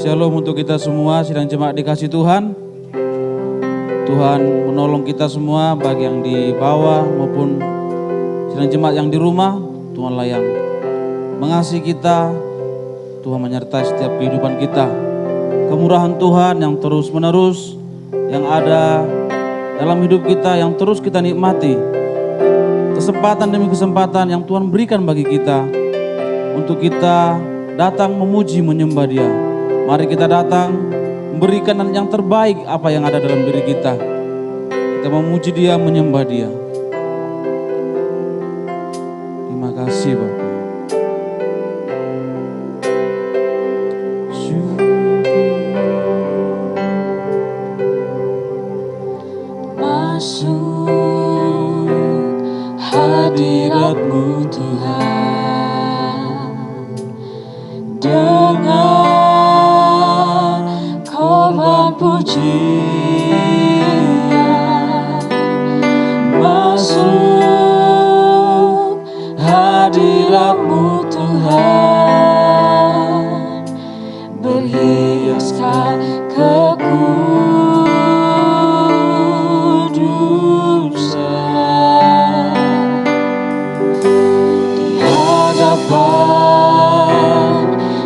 Shalom untuk kita semua, sidang jemaat dikasih Tuhan. Tuhan menolong kita semua, baik yang di bawah maupun sidang jemaat yang di rumah. Tuhanlah yang mengasihi kita, Tuhan menyertai setiap kehidupan kita. Kemurahan Tuhan yang terus menerus, yang ada dalam hidup kita, yang terus kita nikmati. Kesempatan demi kesempatan yang Tuhan berikan bagi kita, untuk kita datang memuji menyembah Dia. Mari kita datang memberikan yang terbaik apa yang ada dalam diri kita. Kita memuji Dia, menyembah Dia. Terima kasih Bapak. Masuk hadirat-Mu Tuhan, dengan korban pujian. Masuk hadirat-Mu Tuhan, berhiaskan kekudusan. Di hadapan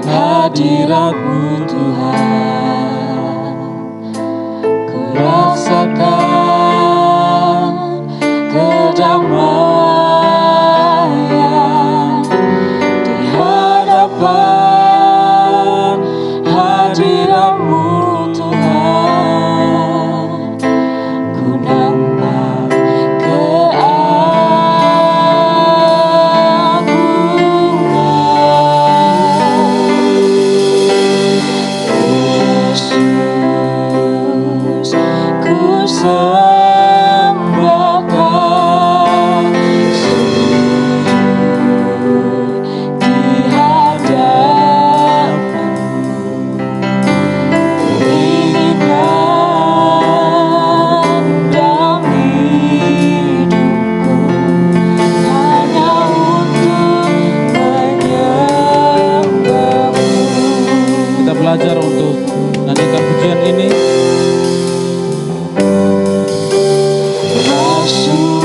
hadirat-Mu Tuhan, ku rasakan kedamaian. Di hadapan hadirat-Mu Tuhan, ku nampak Yesus, ku sembahkan, sujud di hadapan-Mu. Inginkan dalam hidupku hanya untuk menyembah-Mu. Kita belajar untuk nyanyikan pujian ini. Masuk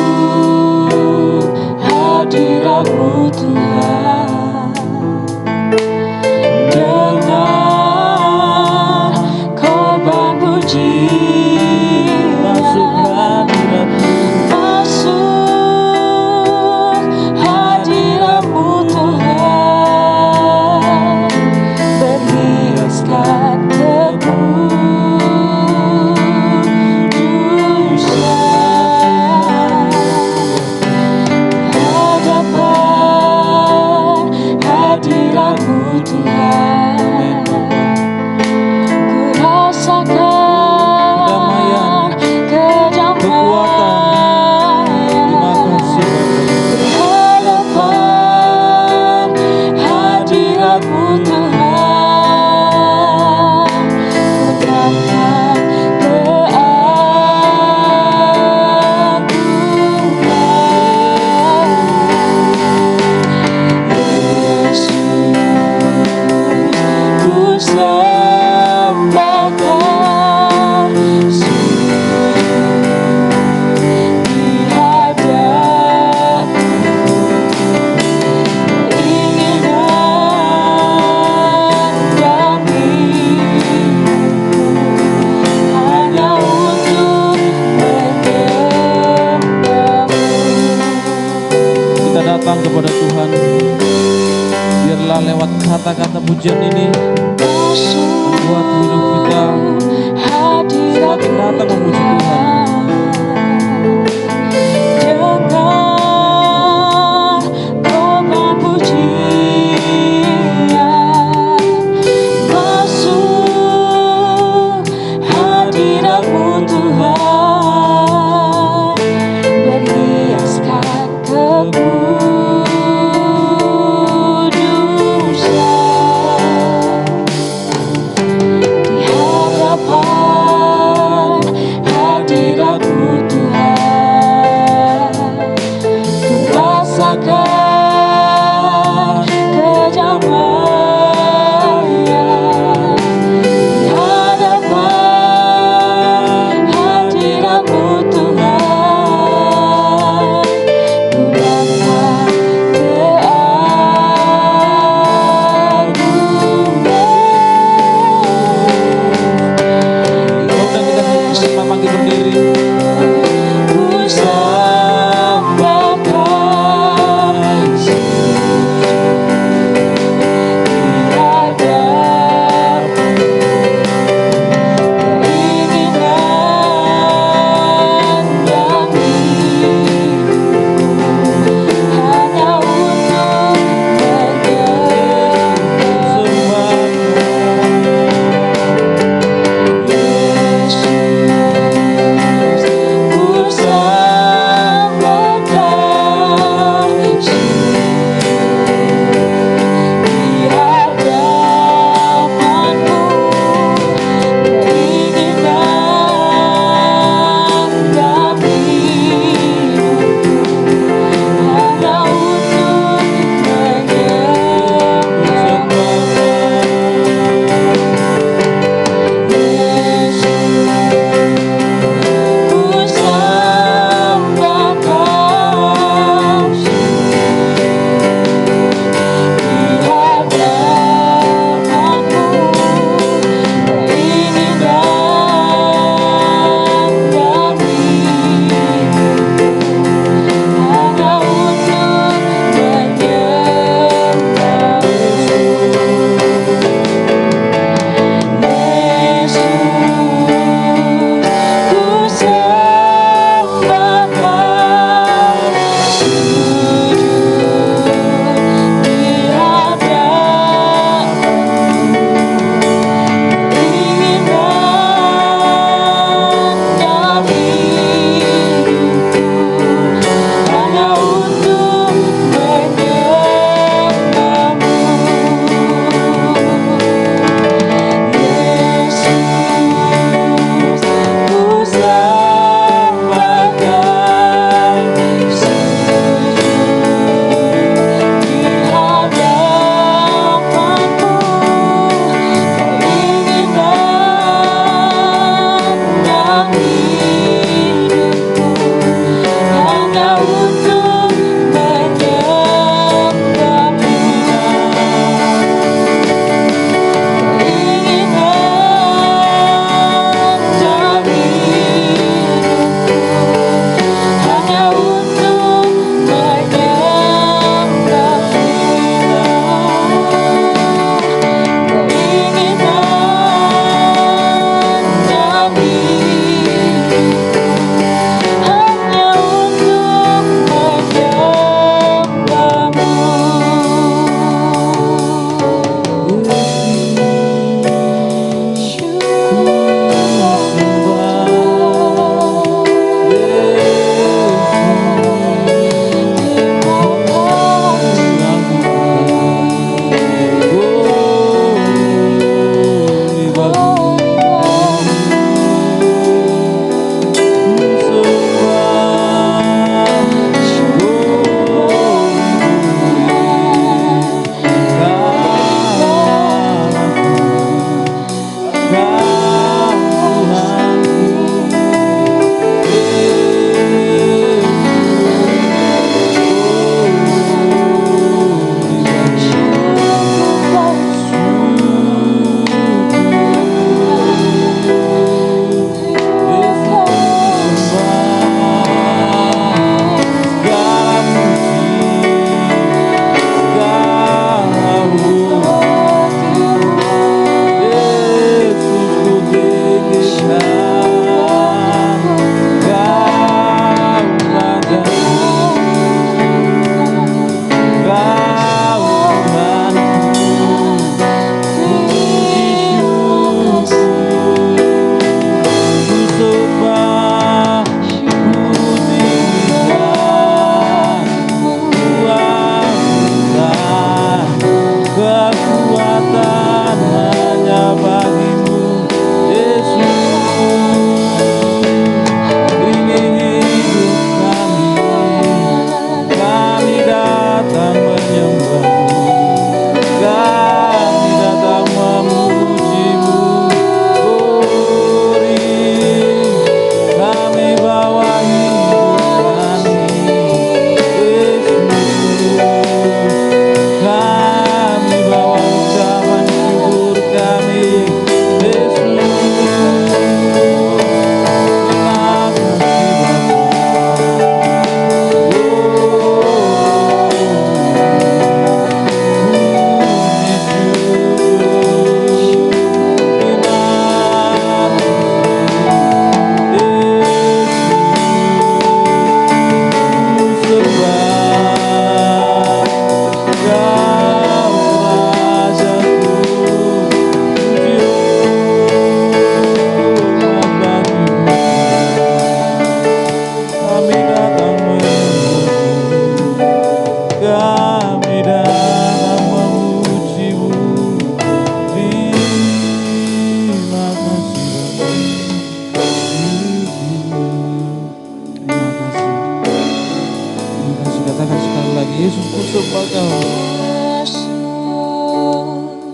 hadirat-Mu Tuhan, dengan korban pujian. Masuk hadirat-Mu. Masuk hadirat-Mu Tuhan, berhiaskan kekudusan. Di hadapan hadirat-Mu Tuhan, ku rasakan kedamaian. Terima kasih Bapak. Di hadapan hadirat-Mu Tuhan, ku nampak keagungan. Yesus, ku sembahkan, sujud di hadapan-Mu. Inginkan dalam hidupku hanya untuk menyembah-Mu. Kita datang kepada Tuhan. Biarlah lewat kata-kata pujian ini membuat hidup kita semakin datang memuji Tuhan. Dengan korban pujian, masuk hadirat-Mu Tuhan, berhiaskan kekudusan. Di hadapan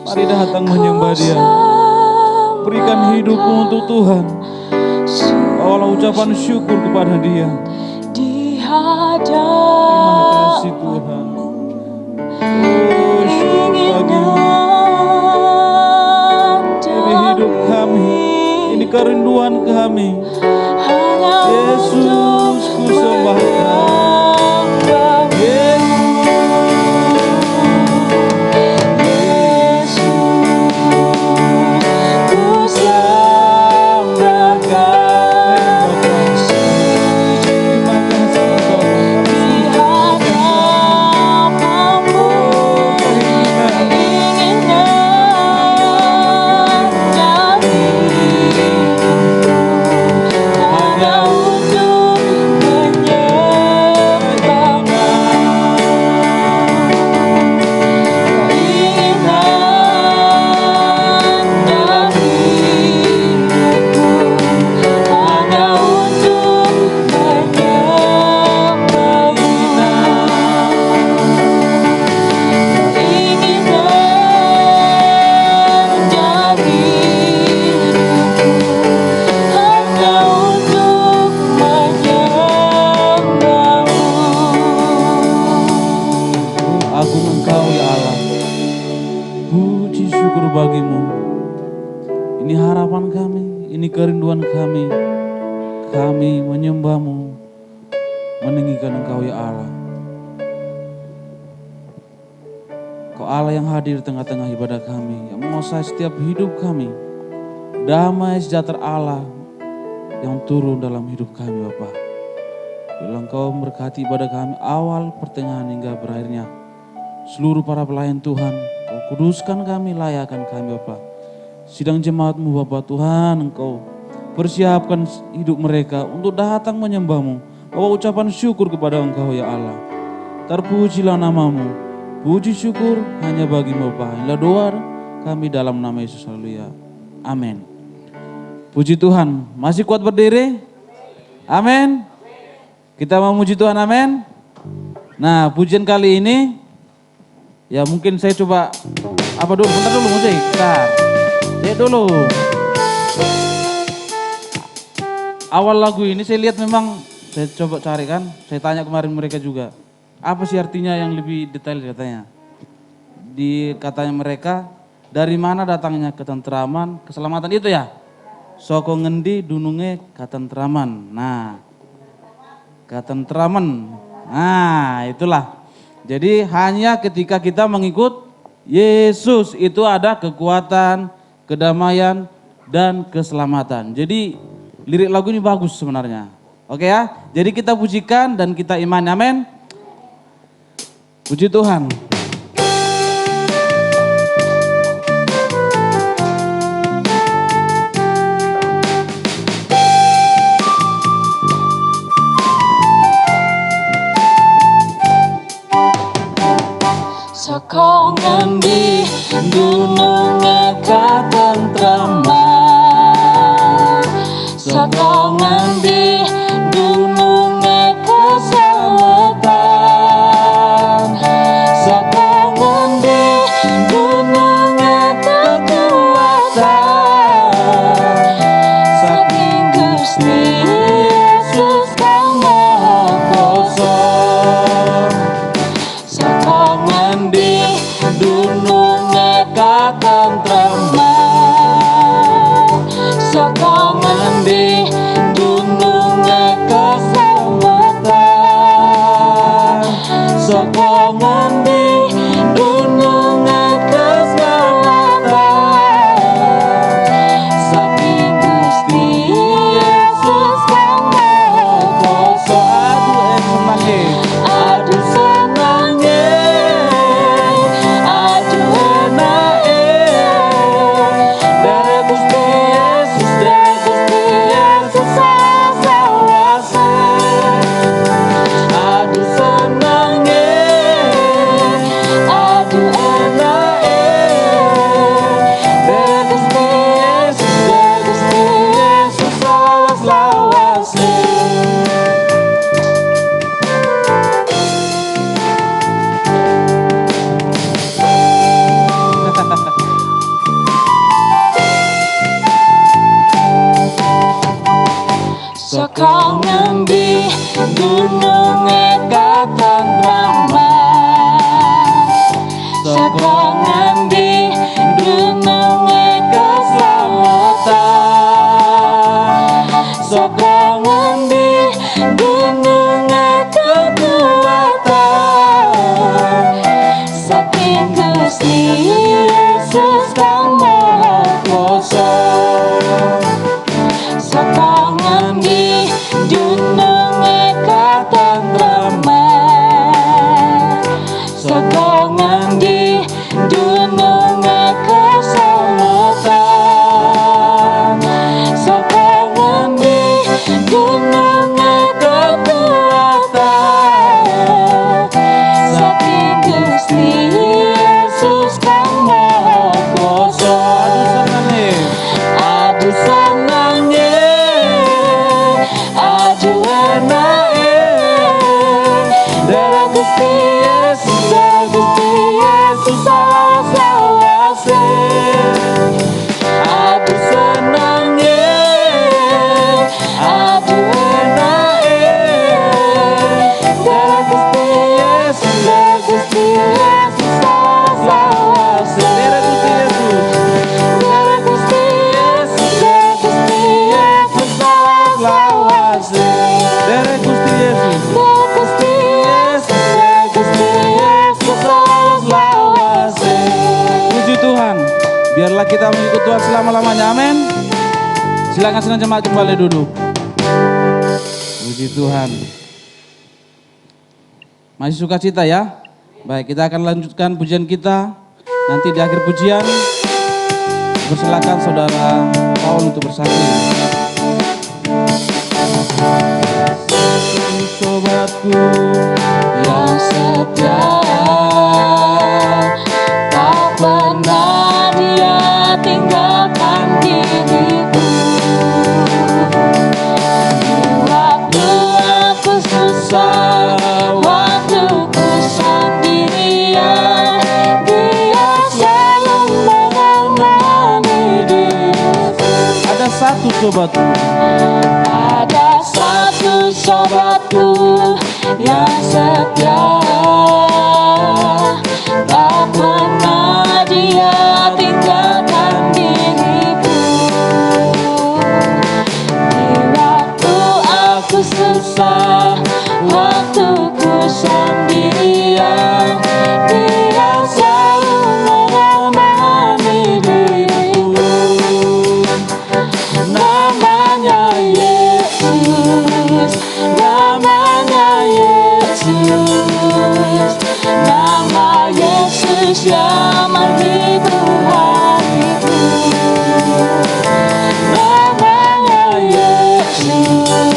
Mari datang menyembah Dia. Berikan hidupmu untuk Tuhan. Bawalah ucapan syukur kepada Dia. Di Terima kasih Tuhan. Oh, syukur bagimu. Ini hidup kami. Ini kerinduan kami. Yesus, ku sembah Kau. Bagimu, ini harapan kami, ini kerinduan kami. Kami menyembah-Mu, meninggikan Engkau ya Allah. Kau Allah yang hadir di tengah-tengah ibadah kami, yang menguasai setiap hidup kami. Damai sejahtera Allah yang turun dalam hidup kami Bapa. Bila Engkau memberkati ibadah kami awal, pertengahan hingga berakhirnya. Seluruh para pelayan Tuhan, Kau kuduskan kami, layakkan kami Bapa. Sidang jemaat-Mu Bapa Tuhan, Engkau persiapkan hidup mereka untuk datang menyembah-Mu. Bawa ucapan syukur kepada Engkau ya Allah. Terpujilah nama-Mu, puji syukur hanya bagi-Mu Bapa. Inilah doa kami dalam nama Yesus, haleluya. Amin. Puji Tuhan, masih kuat berdiri? Amin. Kita mau muji Tuhan, amin. Nah, pujian kali ini ya mungkin saya coba apa dulu, bentar dulu musik, bentar. Dulu. Awal lagu ini saya lihat memang, saya coba cari kan, saya tanya kemarin mereka juga. Apa sih artinya yang lebih detail katanya. Di katanya mereka, dari mana datangnya ketentraman, keselamatan itu ya. Soko ngendi dununge ketentraman. Nah, ketentraman. Nah, itulah. Jadi hanya ketika kita mengikut Yesus itu ada kekuatan, kedamaian, dan keselamatan. Jadi lirik lagu ini bagus sebenarnya. Oke ya, jadi kita pujikan dan kita imani, amin. Puji Tuhan. Saka ngendi dununge katentraman, saka ngendi dununge keselamatan, saka ngendi dununge kekuatan, saking Gusti Yesus kang Maha Kuasa. Saka ngendi dununge katentraman, saka ngendi dununge Gusti Yesus Kang Maha Kuasa. Satangan di dununge katentreman, satangan di dununge keselamatan, satangan di dununge kekuatan. Saking Gusti Yesus Kang Maha Kuasa. Aduh senangnya, aduh enaknya, darah Gusti Yesus, darah Gusti Yesus salah-salahse. Aduh senangnya, aduh enaknya, darah Gusti Yesus, darah Gusti Yesus salah-salahse. Darah Gusti Yesus, darah Gusti Yesus, darah Gusti Yesus salah-salahse. Derek Gusti Yesus. Darah Gusti Yesus, darah Gusti Yesus salah-salahse. Puji Tuhan. Biarlah kita mengikut Tuhan selama-lamanya. Amin. Silakan senang jemaat kembali duduk. Puji Tuhan. Masih sukacita ya? Baik, kita akan lanjutkan pujian kita. Nanti di akhir pujian, persilakan saudara Paul untuk bersaksi. Sobatku Yang setia, tak pernah dia tinggalkan diriku. Di waktu aku susah, waktu ku sendirian, dia selalu menemani diriku. ada satu sobatku. Ada satu sobatku yang setia, tak pernah dia tinggalkan diriku. Di waktu aku susah, waktu ku sendirian, dia selalu menemani diriku. Namanya Yesus, namanya Yesus, nama Yesus yang menghibur hatiku. Namanya Yesus,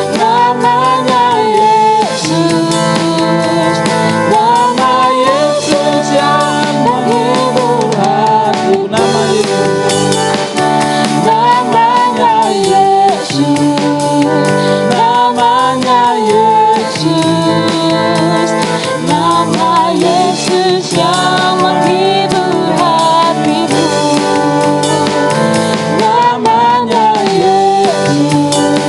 namanya Yesus, nama Yesus yang menghibur hatiku. Nama Yesus. Namanya Yesus, namanya Yesus, nama Yesus yang menghibur hatiku. Namanya Yesus,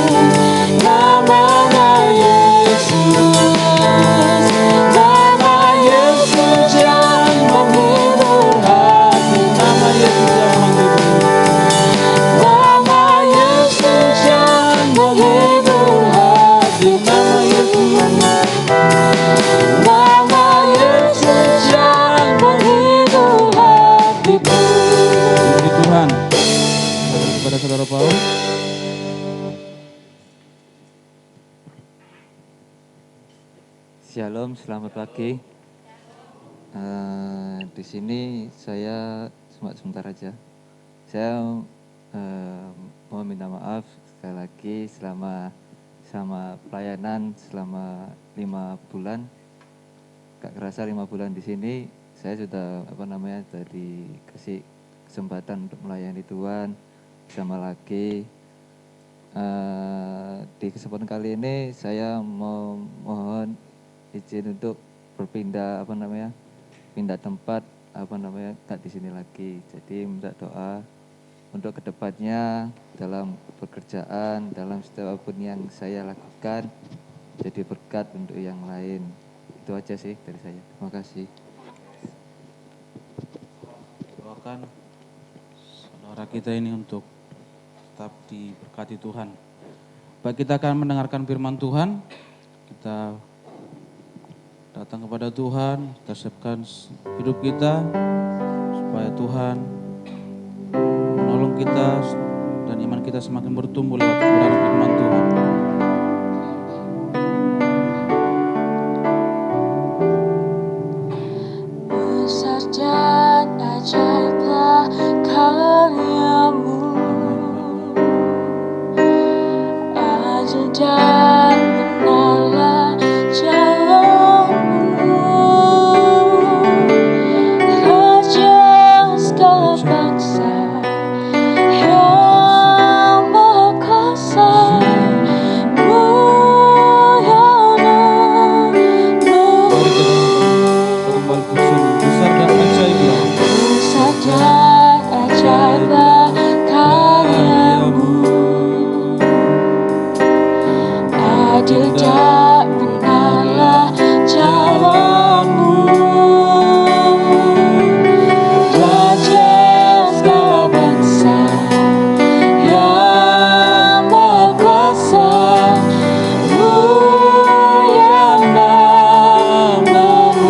namanya Yesus, nama Yesus yang menghibur hatiku. Nama Yesus yang menghibur. Nama Yesus yang menghibur hati. Nama Yesus yang menghibur hatiku. Puji Tuhan. Kepada saudara Paul. Shalom, selamat pagi. Di sini saya cuma sebentar aja. Saya mau minta maaf sekali lagi selama pelayanan selama 5 bulan. Gak kerasa 5 bulan di sini saya sudah sudah dikasih kesempatan untuk melayani Tuhan bersama lagi. Di kesempatan kali ini saya mohon izin untuk berpindah pindah tempat nggak di sini lagi. Jadi minta doa untuk kedepannya dalam pekerjaan, dalam setiap apapun yang saya lakukan jadi berkat untuk yang lain. Itu aja sih dari saya. Terima kasih. Doakan saudara kita ini untuk tetap diberkati Tuhan. Baik, kita akan mendengarkan firman Tuhan. Kita datang kepada Tuhan, kita siapkan hidup kita supaya Tuhan menolong kita dan iman kita semakin bertumbuh lewat kebenaran firman Tuhan. Besar dan ajaiblah karyamu, adil dan benarlah jalanmu. Raja segala bangsa yang maha kuasa, mulia namamu. Besar dan ajaiblah karyamu, adil dan benarlah jalanmu. Raja segala bangsa yang maha kuasa, mulia namamu.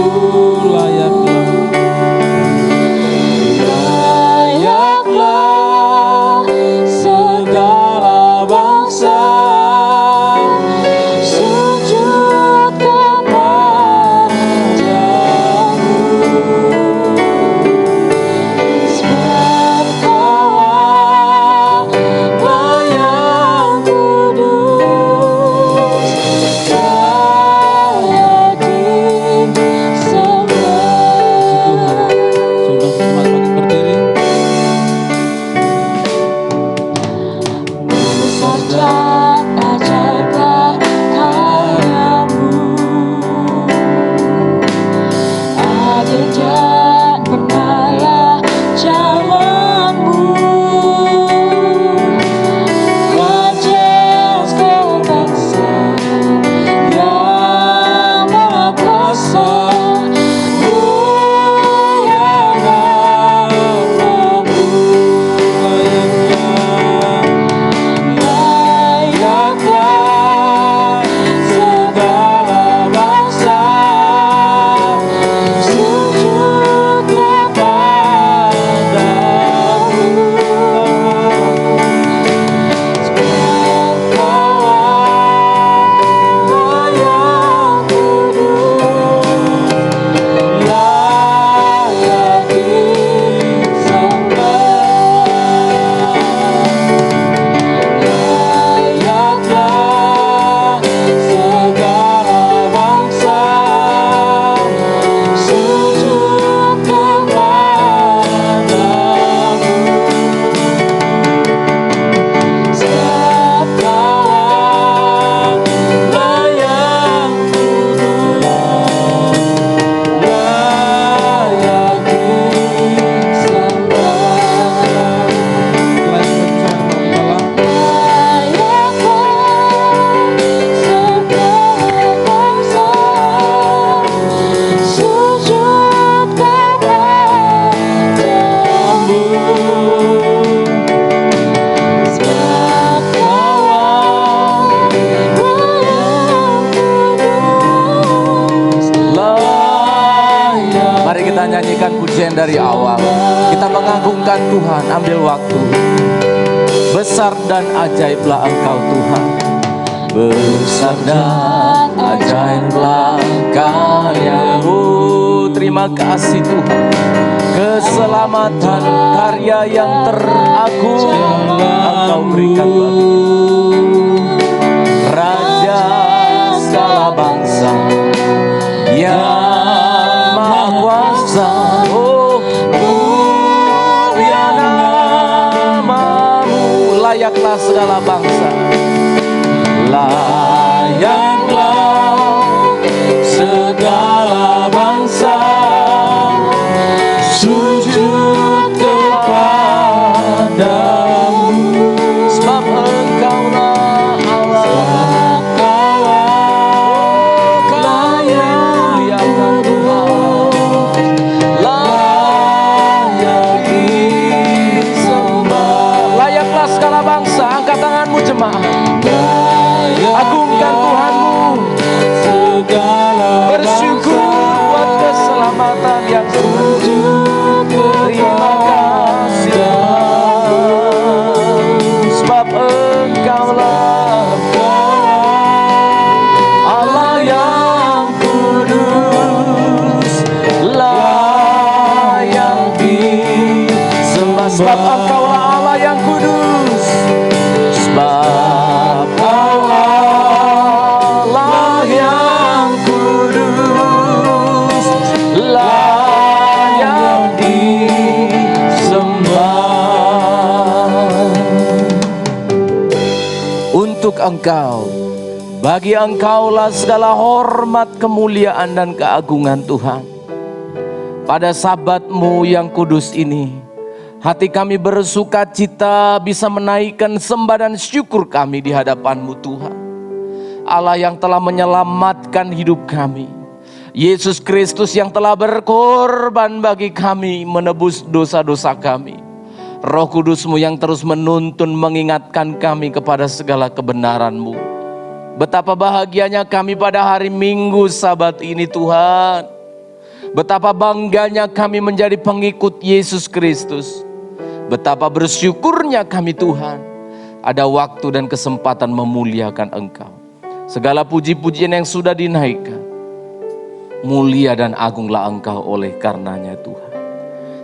Layaklah segala bangsa sujud kepadamu, sebab Kaulah yang kudus, layak disembah. Saudara semangat berdiri. Besar dan ajaiblah karyamu, adil dan benarlah jalanmu. Raja segala bangsa yang maha kuasa, mulia namamu. Layaklah segala bangsa sujud kepadamu, sebab Kaulah yang kudus, layak disembah. Layaklah segala bangsa sujud kepadamu, sebab Kaulah yang kudus, layak disembah. Sujud kepadamu, sebab Kaulah yang kudus, layak. Mari kita nyanyikan pujian dari awal. Kita mengagungkan Tuhan, ambil waktu. Besar dan ajaiblah Engkau Tuhan. Besar dan ajaiblah karyamu. Terima kasih Tuhan. Keselamatan karya yang teragung Engkau berikan bagi kita. Raja segala bangsa yang maha kuasa, oh mulia namamu. Layaklah segala bangsa, layaklah segala bangsa sujud kepadamu, sebab Engkaulah Allah. Layak Tuhan, layak disembah. Layaklah segala bangsa, angkat tanganmu. Sebab Engkaulah Allah yang kudus. Sebab Engkau Allah yang kudus, layak disembah. Untuk Engkau, bagi Engkaulah segala hormat, kemuliaan, dan keagungan Tuhan. Pada Sabat-Mu yang kudus ini, hati kami bersuka cita bisa menaikkan sembah dan syukur kami di hadapan-Mu Tuhan. Allah yang telah menyelamatkan hidup kami. Yesus Kristus yang telah berkorban bagi kami, menebus dosa-dosa kami. Roh Kudus-Mu yang terus menuntun, mengingatkan kami kepada segala kebenaran-Mu. Betapa bahagianya kami pada hari Minggu Sabat ini Tuhan. Betapa bangganya kami menjadi pengikut Yesus Kristus. Betapa bersyukurnya kami Tuhan, ada waktu dan kesempatan memuliakan Engkau. Segala puji-pujian yang sudah dinaikkan, mulia dan agunglah Engkau oleh karenanya Tuhan.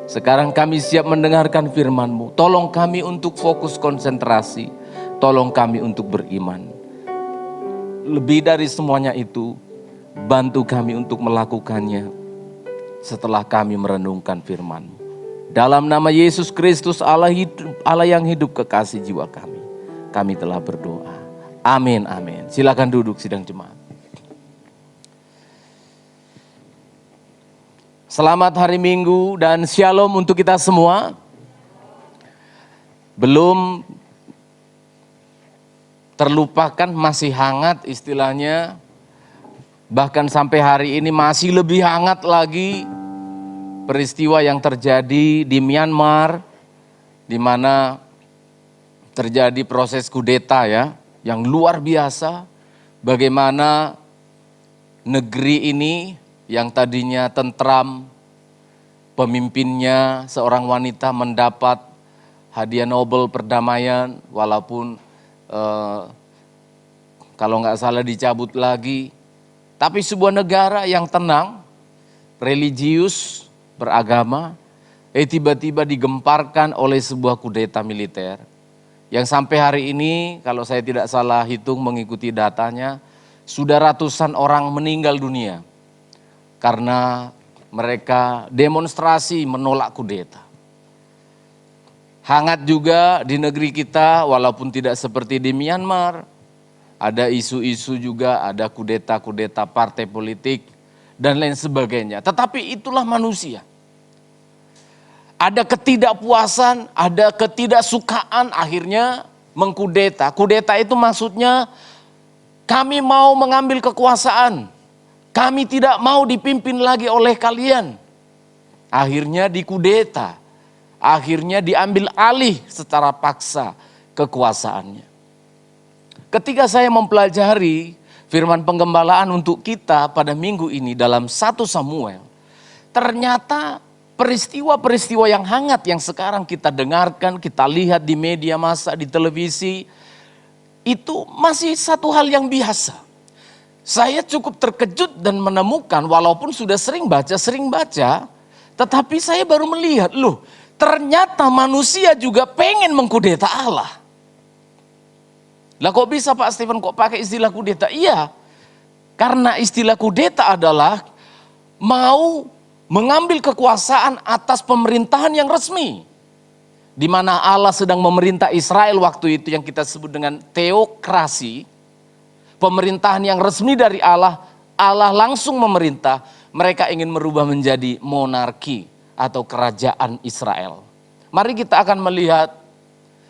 Sekarang kami siap mendengarkan firman-Mu. Tolong kami untuk fokus konsentrasi. Tolong kami untuk beriman. Lebih dari semuanya itu, bantu kami untuk melakukannya setelah kami merenungkan firman-Mu. Dalam nama Yesus Kristus Allah yang hidup, kekasih jiwa kami telah berdoa. Amin, amin. Silakan duduk sidang jemaat. Selamat hari Minggu dan shalom untuk kita semua. Belum terlupakan, masih hangat istilahnya. Bahkan sampai hari ini masih lebih hangat lagi peristiwa yang terjadi di Myanmar, di mana terjadi proses kudeta ya, yang luar biasa. Bagaimana negeri ini yang tadinya tentram, pemimpinnya seorang wanita mendapat hadiah Nobel perdamaian, walaupun kalau nggak salah dicabut lagi. Tapi sebuah negara yang tenang, religius, beragama, tiba-tiba digemparkan oleh sebuah kudeta militer. Yang sampai hari ini, kalau saya tidak salah hitung mengikuti datanya, sudah ratusan orang meninggal dunia. Karena mereka demonstrasi menolak kudeta. Hangat juga di negeri kita, walaupun tidak seperti di Myanmar. Ada isu-isu juga, ada kudeta-kudeta partai politik, dan lain sebagainya. Tetapi itulah manusia. Ada ketidakpuasan, ada ketidaksukaan, akhirnya mengkudeta. Kudeta itu maksudnya kami mau mengambil kekuasaan. Kami tidak mau dipimpin lagi oleh kalian. Akhirnya dikudeta. Akhirnya diambil alih secara paksa kekuasaannya. Ketika saya mempelajari firman penggembalaan untuk kita pada minggu ini dalam 1 Samuel, ternyata peristiwa-peristiwa yang hangat yang sekarang kita dengarkan, kita lihat di media massa, di televisi, itu masih satu hal yang biasa. Saya cukup terkejut dan menemukan, walaupun sudah sering baca, tetapi saya baru melihat, loh ternyata manusia juga pengen mengkudeta Allah. Lah kok bisa Pak Stephen kok pakai istilah kudeta? Iya, karena istilah kudeta adalah mau mengambil kekuasaan atas pemerintahan yang resmi. Di mana Allah sedang memerintah Israel waktu itu yang kita sebut dengan teokrasi. Pemerintahan yang resmi dari Allah, Allah langsung memerintah, mereka ingin merubah menjadi monarki atau kerajaan Israel. Mari kita akan melihat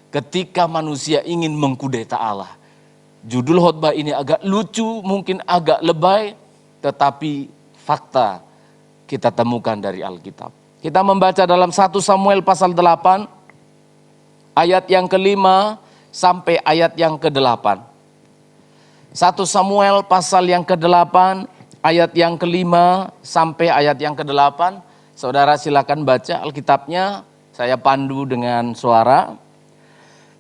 ketika manusia ingin mengkudeta Allah. Judul khotbah ini agak lucu, mungkin agak lebay, tetapi fakta kita temukan dari Alkitab. Kita membaca dalam 1 Samuel pasal 8, ayat yang ke-5 sampai ayat yang ke-8. 1 Samuel pasal yang ke-8, ayat yang ke-5 sampai ayat yang ke-8. Saudara silakan baca Alkitabnya, saya pandu dengan suara.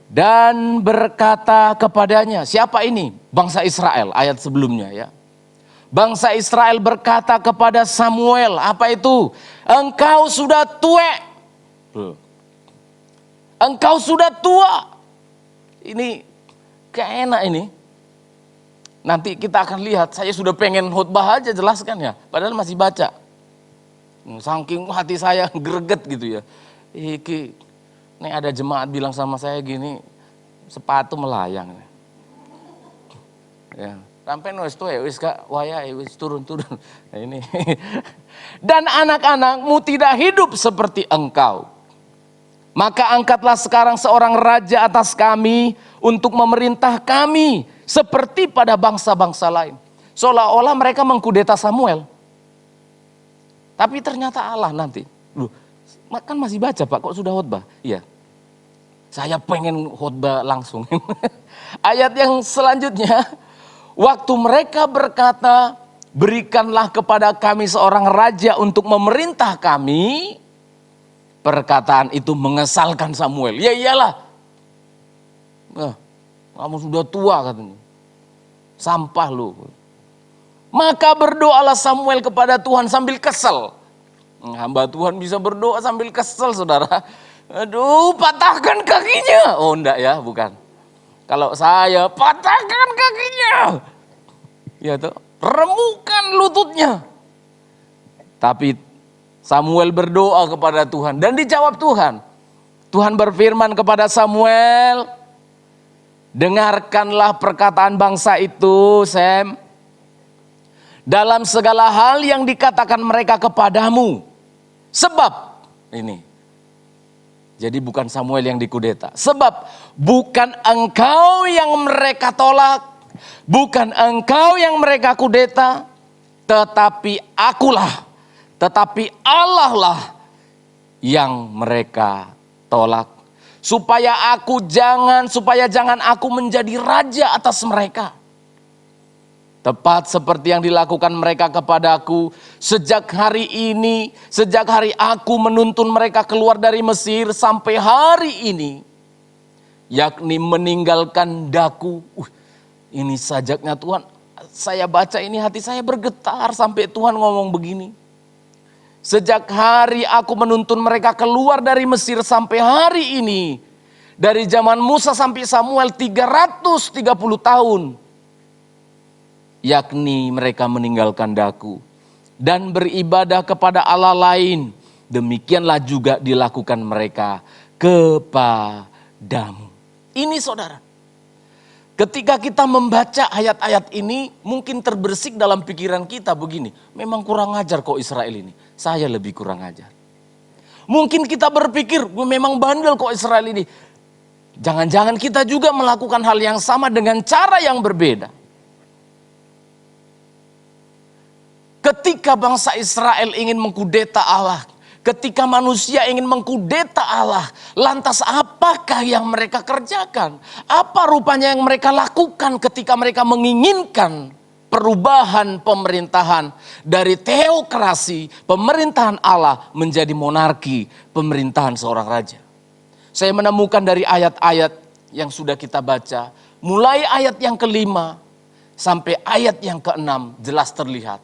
Dan berkata kepadanya, siapa ini? Bangsa Israel, ayat sebelumnya ya. Bangsa Israel berkata kepada Samuel, apa itu? Engkau sudah tuek. Engkau sudah tua. Ini gak enak ini. Nanti kita akan lihat, saya sudah pengen khotbah aja jelaskan ya. Padahal masih baca. Saking hati saya greget gitu ya. Ini ada jemaat bilang sama saya gini, sepatu melayang. Ya. Sampai wis tuh wis gak waya wis turun. Nah, ini. Dan anak-anakmu tidak hidup seperti engkau. Maka angkatlah sekarang seorang raja atas kami untuk memerintah kami seperti pada bangsa-bangsa lain. Seolah-olah mereka mengkudeta Samuel. Tapi ternyata Allah nanti. Loh, kan masih baca Pak, kok sudah khotbah? Iya. Saya pengen khotbah langsung. Ayat yang selanjutnya. Waktu mereka berkata, berikanlah kepada kami seorang raja untuk memerintah kami. Perkataan itu mengesalkan Samuel. Ya iyalah. Nah, kamu sudah tua katanya. Sampah lu. Maka berdoalah Samuel kepada Tuhan sambil kesel. Hamba Tuhan bisa berdoa sambil kesel saudara. Aduh, patahkan kakinya. Oh enggak ya, bukan. Kalau saya patahkan kakinya. Ya tuh, remukan lututnya. Tapi Samuel berdoa kepada Tuhan dan dijawab Tuhan. Tuhan berfirman kepada Samuel, dengarkanlah perkataan bangsa itu, Sam. Dalam segala hal yang dikatakan mereka kepadamu. Sebab, ini. Jadi bukan Samuel yang dikudeta. Sebab bukan engkau yang mereka tolak. Bukan engkau yang mereka kudeta. Tetapi akulah. Tetapi Allah lah yang mereka tolak. Supaya jangan aku menjadi raja atas mereka. Tepat seperti yang dilakukan mereka kepadaku. Sejak hari aku menuntun mereka keluar dari Mesir sampai hari ini. Yakni meninggalkan daku. Ini sajaknya Tuhan. Saya baca ini hati saya bergetar sampai Tuhan ngomong begini. Sejak hari aku menuntun mereka keluar dari Mesir sampai hari ini. Dari zaman Musa sampai Samuel 330 tahun. Yakni mereka meninggalkan daku dan beribadah kepada Allah lain. Demikianlah juga dilakukan mereka kepadamu. Ini saudara, ketika kita membaca ayat-ayat ini mungkin terbersih dalam pikiran kita begini. Memang kurang ajar kok Israel ini, saya lebih kurang ajar. Mungkin kita berpikir memang bandel kok Israel ini. Jangan-jangan kita juga melakukan hal yang sama dengan cara yang berbeda. Ketika bangsa Israel ingin mengkudeta Allah, ketika manusia ingin mengkudeta Allah, lantas apakah yang mereka kerjakan? Apa rupanya yang mereka lakukan ketika mereka menginginkan perubahan pemerintahan dari teokrasi, pemerintahan Allah menjadi monarki, pemerintahan seorang raja? Saya menemukan dari ayat-ayat yang sudah kita baca, mulai ayat yang ke-5 sampai ayat yang ke-6 jelas terlihat.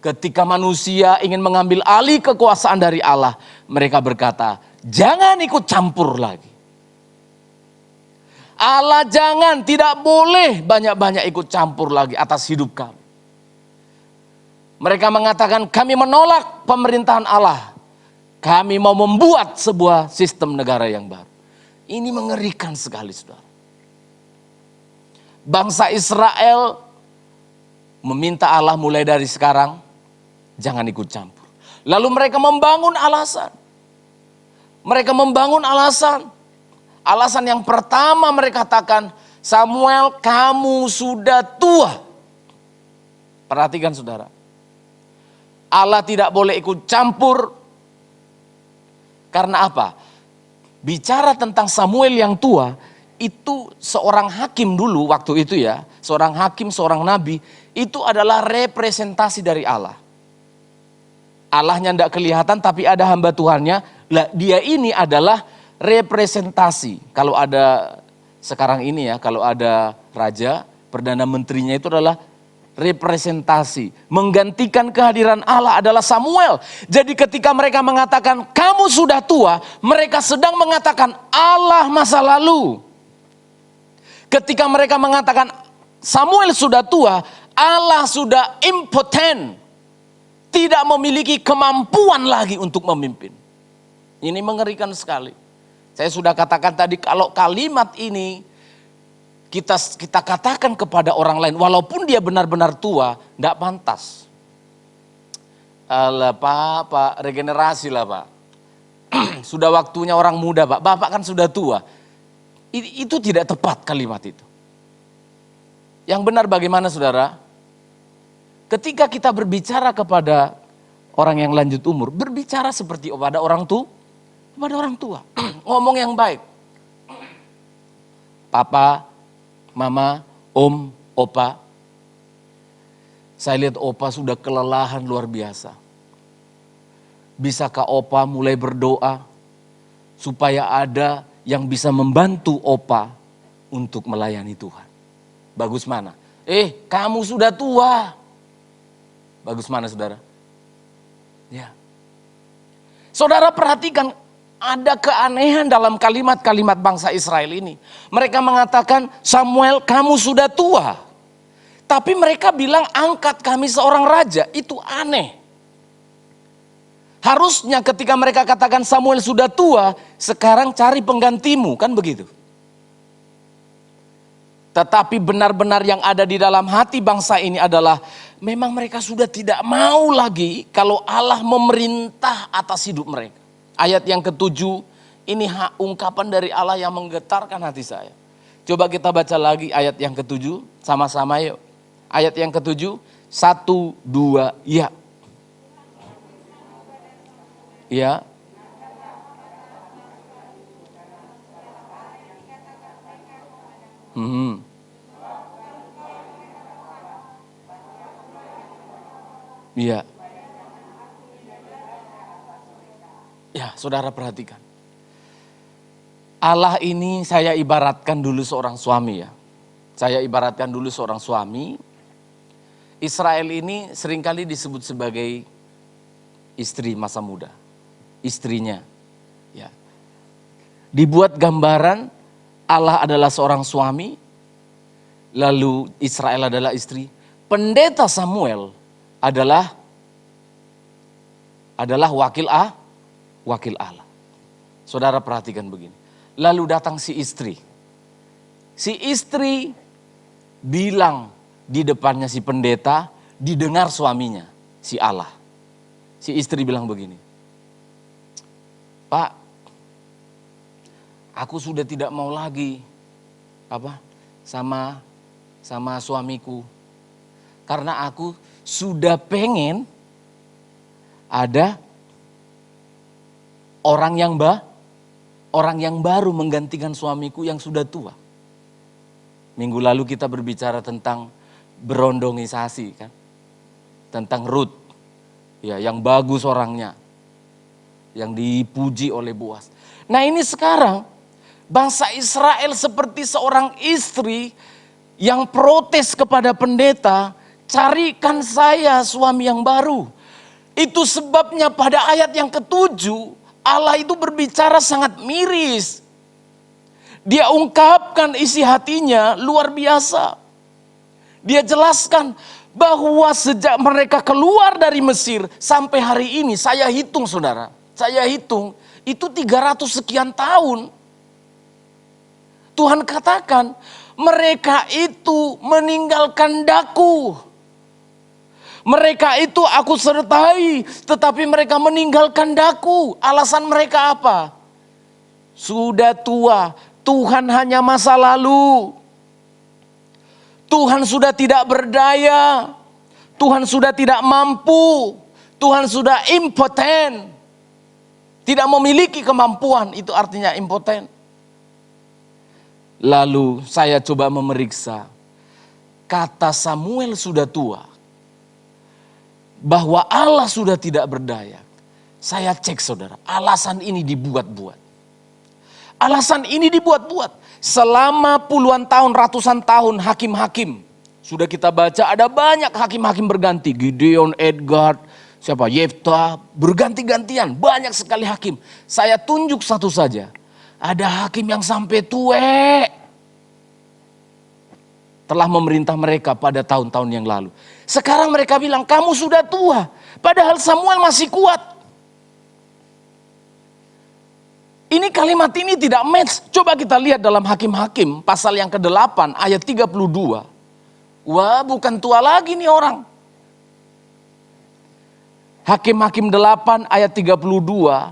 Ketika manusia ingin mengambil alih kekuasaan dari Allah, mereka berkata, jangan ikut campur lagi. Allah tidak boleh banyak-banyak ikut campur lagi atas hidup kami. Mereka mengatakan kami menolak pemerintahan Allah. Kami mau membuat sebuah sistem negara yang baru. Ini mengerikan sekali saudara. Bangsa Israel meminta Allah mulai dari sekarang, jangan ikut campur. Lalu mereka membangun alasan. Alasan yang pertama mereka katakan, Samuel kamu sudah tua. Perhatikan saudara. Allah tidak boleh ikut campur. Karena apa? Bicara tentang Samuel yang tua, itu seorang hakim dulu waktu itu ya. Seorang hakim, seorang nabi, itu adalah representasi dari Allah. Allahnya tidak kelihatan tapi ada hamba Tuhannya. Lah, dia ini adalah representasi. Kalau ada sekarang ini ya, kalau ada raja, perdana menterinya itu adalah representasi, menggantikan kehadiran Allah adalah Samuel. Jadi ketika mereka mengatakan kamu sudah tua, mereka sedang mengatakan Allah masa lalu. Ketika mereka mengatakan Samuel sudah tua, Allah sudah impoten, tidak memiliki kemampuan lagi untuk memimpin. Ini mengerikan sekali. Saya sudah katakan tadi, kalau kalimat ini kita katakan kepada orang lain, walaupun dia benar-benar tua, tidak pantas. Alah Pak, regenerasi lah Pak. Sudah waktunya orang muda Pak, Bapak kan sudah tua. Itu tidak tepat kalimat itu. Yang benar bagaimana saudara? Ketika kita berbicara kepada orang yang lanjut umur, berbicara seperti kepada orang tua, ngomong yang baik. Papa, Mama, Om, Opa. Saya lihat Opa sudah kelelahan luar biasa. Bisakah Opa mulai berdoa supaya ada yang bisa membantu Opa untuk melayani Tuhan? Bagus mana? Kamu sudah tua. Bagus mana saudara? Ya. Saudara perhatikan, ada keanehan dalam kalimat-kalimat bangsa Israel ini. Mereka mengatakan, Samuel kamu sudah tua. Tapi mereka bilang angkat kami seorang raja. Itu aneh. Harusnya ketika mereka katakan Samuel sudah tua, sekarang cari penggantimu, kan begitu. Tetapi benar-benar yang ada di dalam hati bangsa ini adalah memang mereka sudah tidak mau lagi kalau Allah memerintah atas hidup mereka. Ayat yang ke-7, ini ungkapan dari Allah yang menggetarkan hati saya. Coba kita baca lagi ayat yang ke-7, sama-sama yuk. Ayat yang ke-7, 1, 2, ya. Ya. Iya. Ya, saudara perhatikan. Allah ini saya ibaratkan dulu seorang suami ya. Saya ibaratkan dulu seorang suami. Israel ini seringkali disebut sebagai istri masa muda. Istrinya. Ya. Dibuat gambaran Allah adalah seorang suami. Lalu Israel adalah istri. Pendeta Samuel adalah wakil Allah. Saudara perhatikan begini. Lalu datang si istri. Si istri bilang di depannya si pendeta, didengar suaminya, si Allah. Si istri bilang begini. Pak, aku sudah tidak mau lagi sama suamiku. Karena aku sudah pengen ada orang yang baru menggantikan suamiku yang sudah tua. Minggu lalu kita berbicara tentang berondongisasi kan. Tentang Ruth. Ya, yang bagus orangnya. Yang dipuji oleh Boas. Nah, ini sekarang bangsa Israel seperti seorang istri yang protes kepada pendeta, carikan saya suami yang baru. Itu sebabnya pada ayat yang ke-7 Allah itu berbicara sangat miris. Dia ungkapkan isi hatinya luar biasa. Dia jelaskan bahwa sejak mereka keluar dari Mesir sampai hari ini, saya hitung saudara, saya hitung itu 300 sekian tahun. Tuhan katakan mereka itu meninggalkan daku. Mereka itu aku sertai, tetapi mereka meninggalkan daku. Alasan mereka apa? Sudah tua, Tuhan hanya masa lalu. Tuhan sudah tidak berdaya. Tuhan sudah tidak mampu. Tuhan sudah impoten. Tidak memiliki kemampuan, itu artinya impoten. Lalu saya coba memeriksa. Kata Samuel sudah tua. Bahwa Allah sudah tidak berdaya. Saya cek saudara, alasan ini dibuat-buat. Alasan ini dibuat-buat. Selama puluhan tahun, ratusan tahun hakim-hakim Sudah kita baca ada banyak hakim-hakim berganti. Gideon, Edgar, siapa? Yefta, berganti-gantian. Banyak sekali hakim. Saya tunjuk satu saja. Ada hakim yang sampai tua. Telah memerintah mereka pada tahun-tahun yang lalu. Sekarang mereka bilang, kamu sudah tua. Padahal Samuel masih kuat. Ini kalimat ini tidak match. Coba kita lihat dalam Hakim-Hakim pasal yang ke-8 ayat 32. Wah, bukan tua lagi nih orang. Hakim-Hakim 8 ayat 32,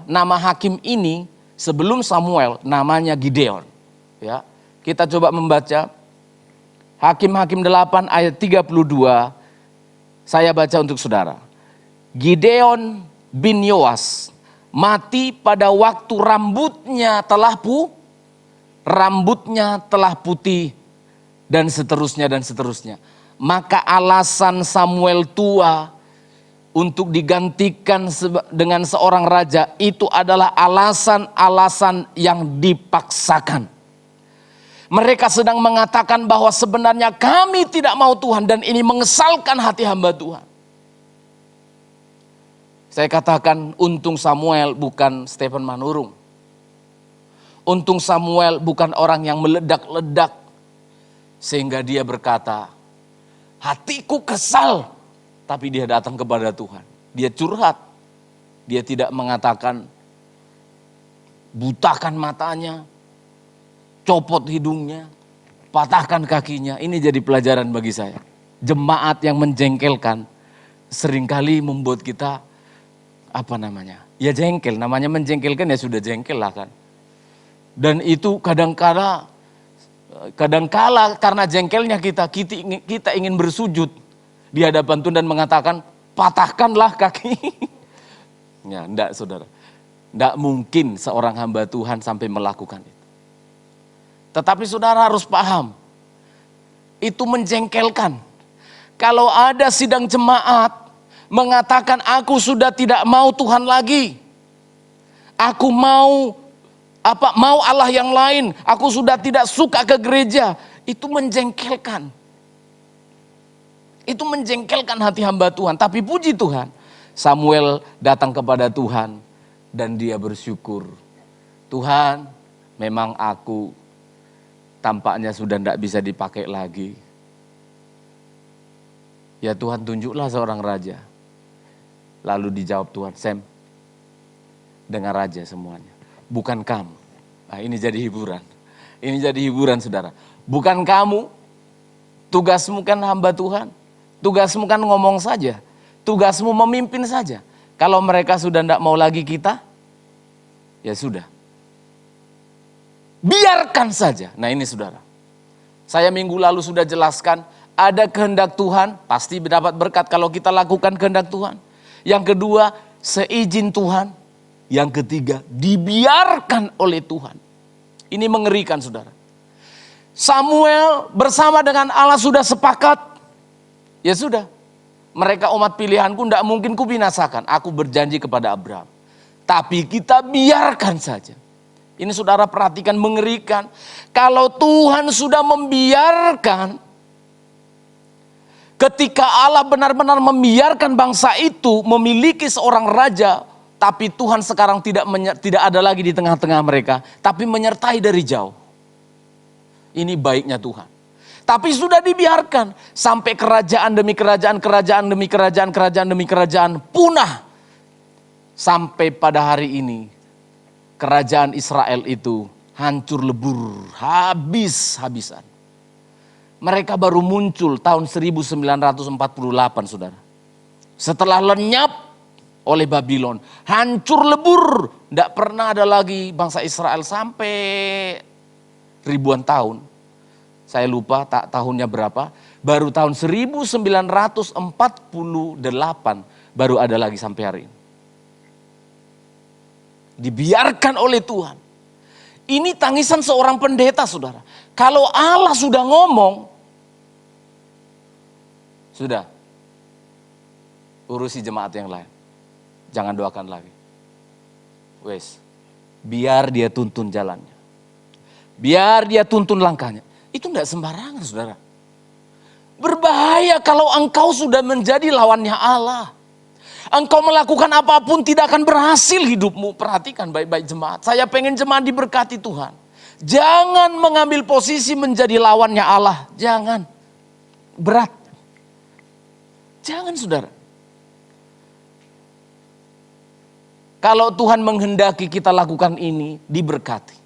nama hakim ini sebelum Samuel namanya Gideon. Ya, kita coba membaca Hakim-Hakim 8 ayat 32. Saya baca untuk saudara. Gideon bin Yoas mati pada waktu rambutnya telah putih dan seterusnya. Maka alasan Samuel tua untuk digantikan dengan seorang raja itu adalah alasan-alasan yang dipaksakan. Mereka sedang mengatakan bahwa sebenarnya kami tidak mau Tuhan dan ini mengesalkan hati hamba Tuhan. Saya katakan untung Samuel bukan Stephen Manurung. Untung Samuel bukan orang yang meledak-ledak. Sehingga dia berkata, hatiku kesal. Tapi dia datang kepada Tuhan. Dia curhat. Dia tidak mengatakan, butakan matanya, copot hidungnya, patahkan kakinya. Ini jadi pelajaran bagi saya. Jemaat yang menjengkelkan seringkali membuat kita ya jengkel, namanya menjengkelkan ya sudah jengkel lah kan. Dan itu kadangkala karena jengkelnya kita ingin bersujud di hadapan Tuhan dan mengatakan patahkanlah kaki. Ya, enggak saudara. Enggak mungkin seorang hamba Tuhan sampai melakukan itu. Tetapi saudara harus paham, itu menjengkelkan. Kalau ada sidang jemaat mengatakan aku sudah tidak mau Tuhan lagi. Aku mau Allah yang lain. Aku sudah tidak suka ke gereja. Itu menjengkelkan. Itu menjengkelkan hati hamba Tuhan. Tapi puji Tuhan, Samuel datang kepada Tuhan dan dia bersyukur. Tuhan, memang aku tampaknya sudah tidak bisa dipakai lagi. Ya Tuhan, tunjuklah seorang raja. Lalu dijawab Tuhan, Sam, dengar aja semuanya. Bukan kamu. Nah, ini jadi hiburan. Ini jadi hiburan saudara. Bukan kamu. Tugasmu kan hamba Tuhan. Tugasmu kan ngomong saja. Tugasmu memimpin saja. Kalau mereka sudah tidak mau lagi kita, ya sudah. Biarkan saja. Nah ini saudara. Saya minggu lalu sudah jelaskan, ada kehendak Tuhan, pasti mendapat berkat kalau kita lakukan kehendak Tuhan. Yang kedua, seizin Tuhan. Yang ketiga, dibiarkan oleh Tuhan. Ini mengerikan saudara. Samuel bersama dengan Allah sudah sepakat. Ya sudah. Mereka umat pilihanku tidak mungkin kubinasakan. Aku berjanji kepada Abraham. Tapi kita biarkan saja. Ini saudara perhatikan, mengerikan. Kalau Tuhan sudah membiarkan, ketika Allah benar-benar membiarkan bangsa itu memiliki seorang raja, tapi Tuhan sekarang tidak ada lagi di tengah-tengah mereka, tapi menyertai dari jauh. Ini baiknya Tuhan. Tapi sudah dibiarkan sampai kerajaan demi kerajaan, kerajaan demi kerajaan, kerajaan demi kerajaan punah. Sampai pada hari ini kerajaan Israel itu hancur lebur, habis-habisan. Mereka baru muncul tahun 1948 saudara. Setelah lenyap oleh Babylon, hancur lebur. Tidak pernah ada lagi bangsa Israel sampai ribuan tahun. Saya lupa tahunnya berapa. Baru tahun 1948 baru ada lagi sampai hari ini. Dibiarkan oleh Tuhan. Ini tangisan seorang pendeta saudara. Kalau Allah sudah ngomong, sudah, urusi jemaat yang lain. Jangan doakan lagi. Wes, biar dia tuntun jalannya. Biar dia tuntun langkahnya. Itu enggak sembarangan saudara. Berbahaya kalau engkau sudah menjadi lawannya Allah. Engkau melakukan apapun tidak akan berhasil hidupmu. Perhatikan baik-baik jemaat. Saya pengen jemaat diberkati Tuhan. Jangan mengambil posisi menjadi lawannya Allah. Jangan. Berat. Jangan saudara. Kalau Tuhan menghendaki kita lakukan ini, diberkati.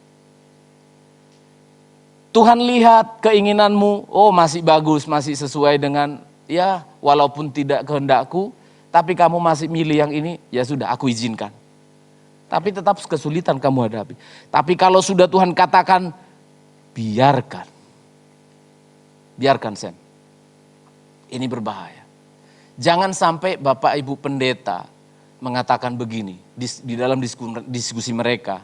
Tuhan lihat keinginanmu, oh masih bagus, masih sesuai dengan, ya walaupun tidak kehendakku, tapi kamu masih milih yang ini, ya sudah aku izinkan. Tapi tetap kesulitan kamu hadapi. Tapi kalau sudah Tuhan katakan, biarkan. Biarkan Sen. Ini berbahaya. Jangan sampai Bapak Ibu Pendeta mengatakan begini di dalam diskusi mereka.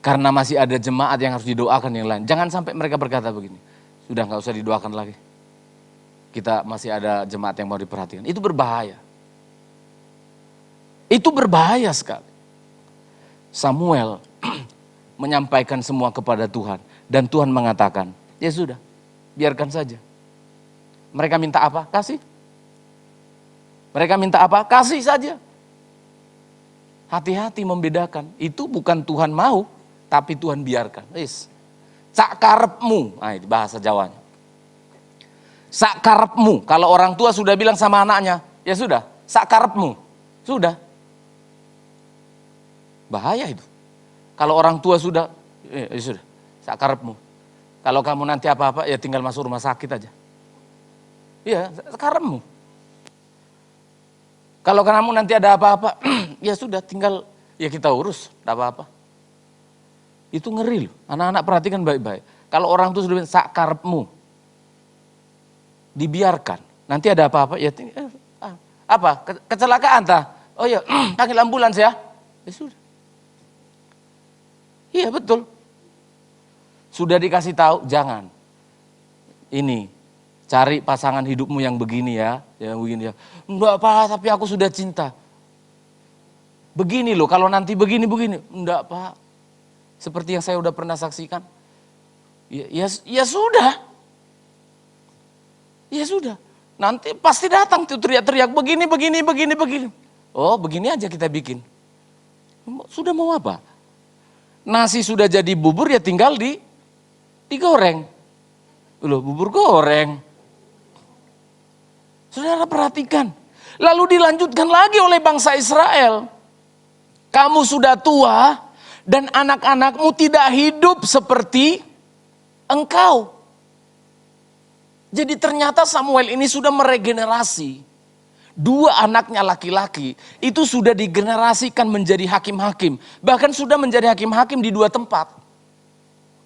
Karena masih ada jemaat yang harus didoakan yang lain. Jangan sampai mereka berkata begini. Sudah gak usah didoakan lagi. Kita masih ada jemaat yang mau diperhatikan. Itu berbahaya. Itu berbahaya sekali. Samuel menyampaikan semua kepada Tuhan. Dan Tuhan mengatakan, ya sudah, biarkan saja. Mereka minta apa? Kasih. Mereka minta apa? Kasih saja. Hati-hati membedakan. Itu bukan Tuhan mau, tapi Tuhan biarkan. Sak karepmu. Nah, itu bahasa Jawanya. Sak karepmu. Kalau orang tua sudah bilang sama anaknya, ya sudah, sak karepmu. Sudah. Bahaya itu. Kalau orang tua sudah, ya sudah, sak karepmu. Kalau kamu nanti apa-apa, ya tinggal masuk rumah sakit aja. Iya, sak karepmu. Kalau kamu nanti ada apa-apa, ya sudah tinggal, ya kita urus, tidak apa-apa. Itu ngeri loh, anak-anak perhatikan baik-baik. Kalau orang tua sudah bilang, sak karepmu. Dibiarkan, nanti ada apa-apa, ya tinggal, apa, kecelakaan tah? Oh ya, panggil ambulans ya. Ya sudah. Iya betul. Sudah dikasih tahu, jangan. Ini, cari pasangan hidupmu yang begini ya. Yang begini ya. Enggak Pak, tapi aku sudah cinta. Begini loh, kalau nanti begini-begini. Enggak Pak. Seperti yang saya udah pernah saksikan. Ya sudah. Ya sudah. Nanti pasti datang tuh teriak-teriak begini. Oh begini aja kita bikin. Sudah mau apa? Nasi sudah jadi bubur ya tinggal digoreng. Loh bubur goreng. Saudara perhatikan. Lalu dilanjutkan lagi oleh bangsa Israel. Kamu sudah tua dan anak-anakmu tidak hidup seperti engkau. Jadi ternyata Samuel ini sudah meregenerasi. Dua anaknya laki-laki itu sudah digenerasikan menjadi hakim-hakim. Bahkan sudah menjadi hakim-hakim di dua tempat.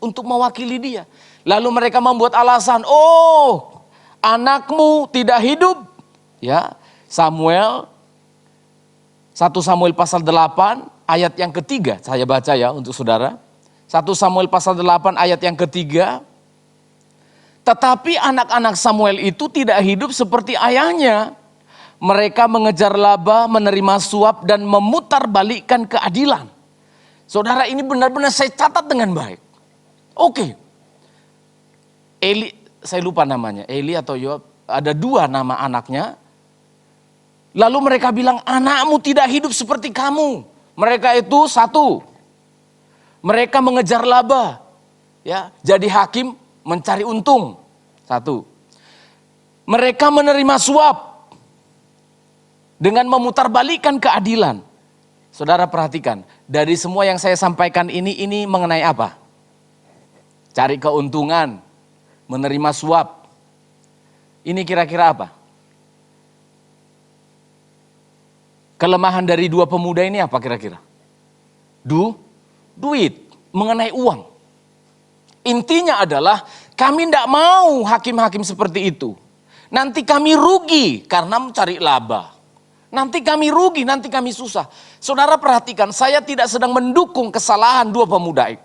Untuk mewakili dia. Lalu mereka membuat alasan, oh anakmu tidak hidup. Ya, Samuel, 1 Samuel pasal 8 ayat yang ketiga. Saya baca ya untuk saudara. 1 Samuel pasal 8 ayat yang ketiga. Tetapi anak-anak Samuel itu tidak hidup seperti ayahnya. Mereka mengejar laba, menerima suap, dan memutarbalikkan keadilan. Saudara ini benar-benar saya catat dengan baik. Oke. Eli, saya lupa namanya, Eli atau Yoab, ada dua nama anaknya. Lalu mereka bilang, anakmu tidak hidup seperti kamu. Mereka itu satu. Mereka mengejar laba. Ya, jadi hakim mencari untung. Satu. Mereka menerima suap. Dengan memutarbalikkan keadilan. Saudara perhatikan, dari semua yang saya sampaikan ini mengenai apa? Cari keuntungan, menerima suap. Ini kira-kira apa? Kelemahan dari dua pemuda ini apa kira-kira? Duit, mengenai uang. Intinya adalah kami tidak mau hakim-hakim seperti itu. Nanti kami rugi karena mencari laba. Nanti kami rugi, nanti kami susah. Saudara perhatikan, saya tidak sedang mendukung kesalahan dua pemuda itu.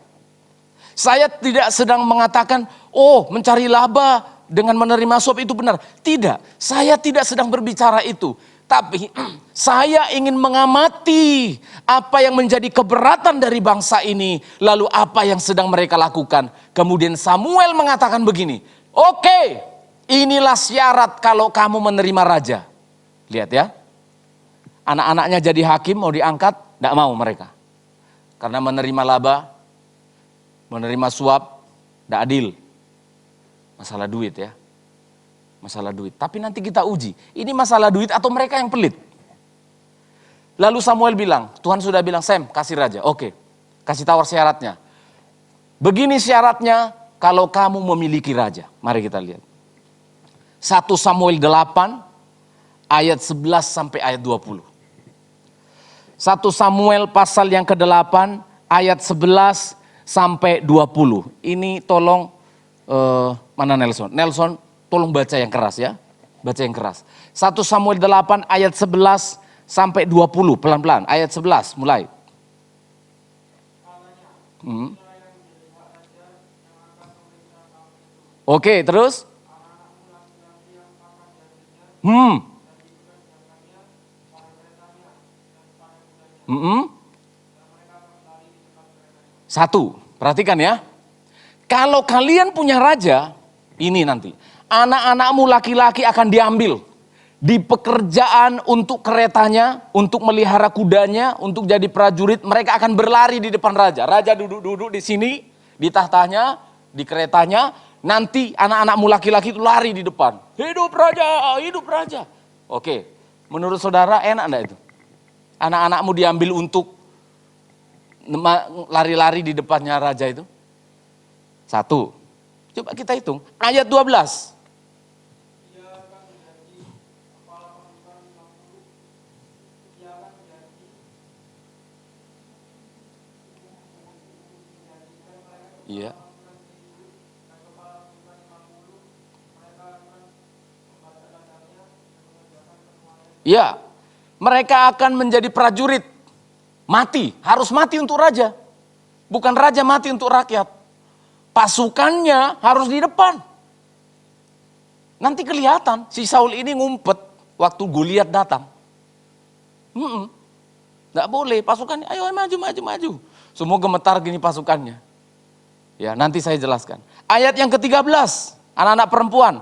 Saya tidak sedang mengatakan, oh mencari laba dengan menerima suap itu benar. Tidak, saya tidak sedang berbicara itu. Tapi saya ingin mengamati apa yang menjadi keberatan dari bangsa ini. Lalu apa yang sedang mereka lakukan. Kemudian Samuel mengatakan begini, oke, Inilah syarat kalau kamu menerima raja. Lihat ya. Anak-anaknya jadi hakim mau diangkat, tidak mau mereka. Karena menerima laba, menerima suap, tidak adil. Masalah duit ya. Masalah duit. Tapi nanti kita uji. Ini masalah duit atau mereka yang pelit. Lalu Samuel bilang, Tuhan sudah bilang, Sam kasih raja. Oke, kasih tawar syaratnya. Begini syaratnya kalau kamu memiliki raja. Mari kita lihat. 1 Samuel 8 ayat 11 sampai ayat 20. 1 Samuel pasal yang ke-8 ayat 11 sampai 20. Ini tolong mana Nelson? Nelson tolong baca yang keras ya. Baca yang keras. 1 Samuel 8 ayat 11 sampai 20. Pelan-pelan. Ayat 11 mulai. Oke, terus? Satu, perhatikan ya. Kalau kalian punya raja, ini nanti. Anak-anakmu laki-laki akan diambil. Di pekerjaan untuk keretanya, untuk melihara kudanya, untuk jadi prajurit. Mereka akan berlari di depan raja. Raja duduk-duduk di sini, di tahtanya, di keretanya. Nanti anak-anakmu laki-laki itu lari di depan. Hidup raja, hidup raja. Oke, menurut saudara enak enggak itu? Anak-anakmu diambil untuk lari-lari di depannya raja itu? 1. Coba kita hitung. Ayat 12. Iya. Ya, mereka akan menjadi prajurit. Mati, harus mati untuk raja. Bukan raja mati untuk rakyat. Pasukannya harus di depan. Nanti kelihatan si Saul ini ngumpet waktu Goliat datang. Nggak boleh, pasukannya ayo maju. Semua gemetar gini pasukannya. Ya, nanti saya jelaskan. Ayat yang ke-13, anak-anak perempuan.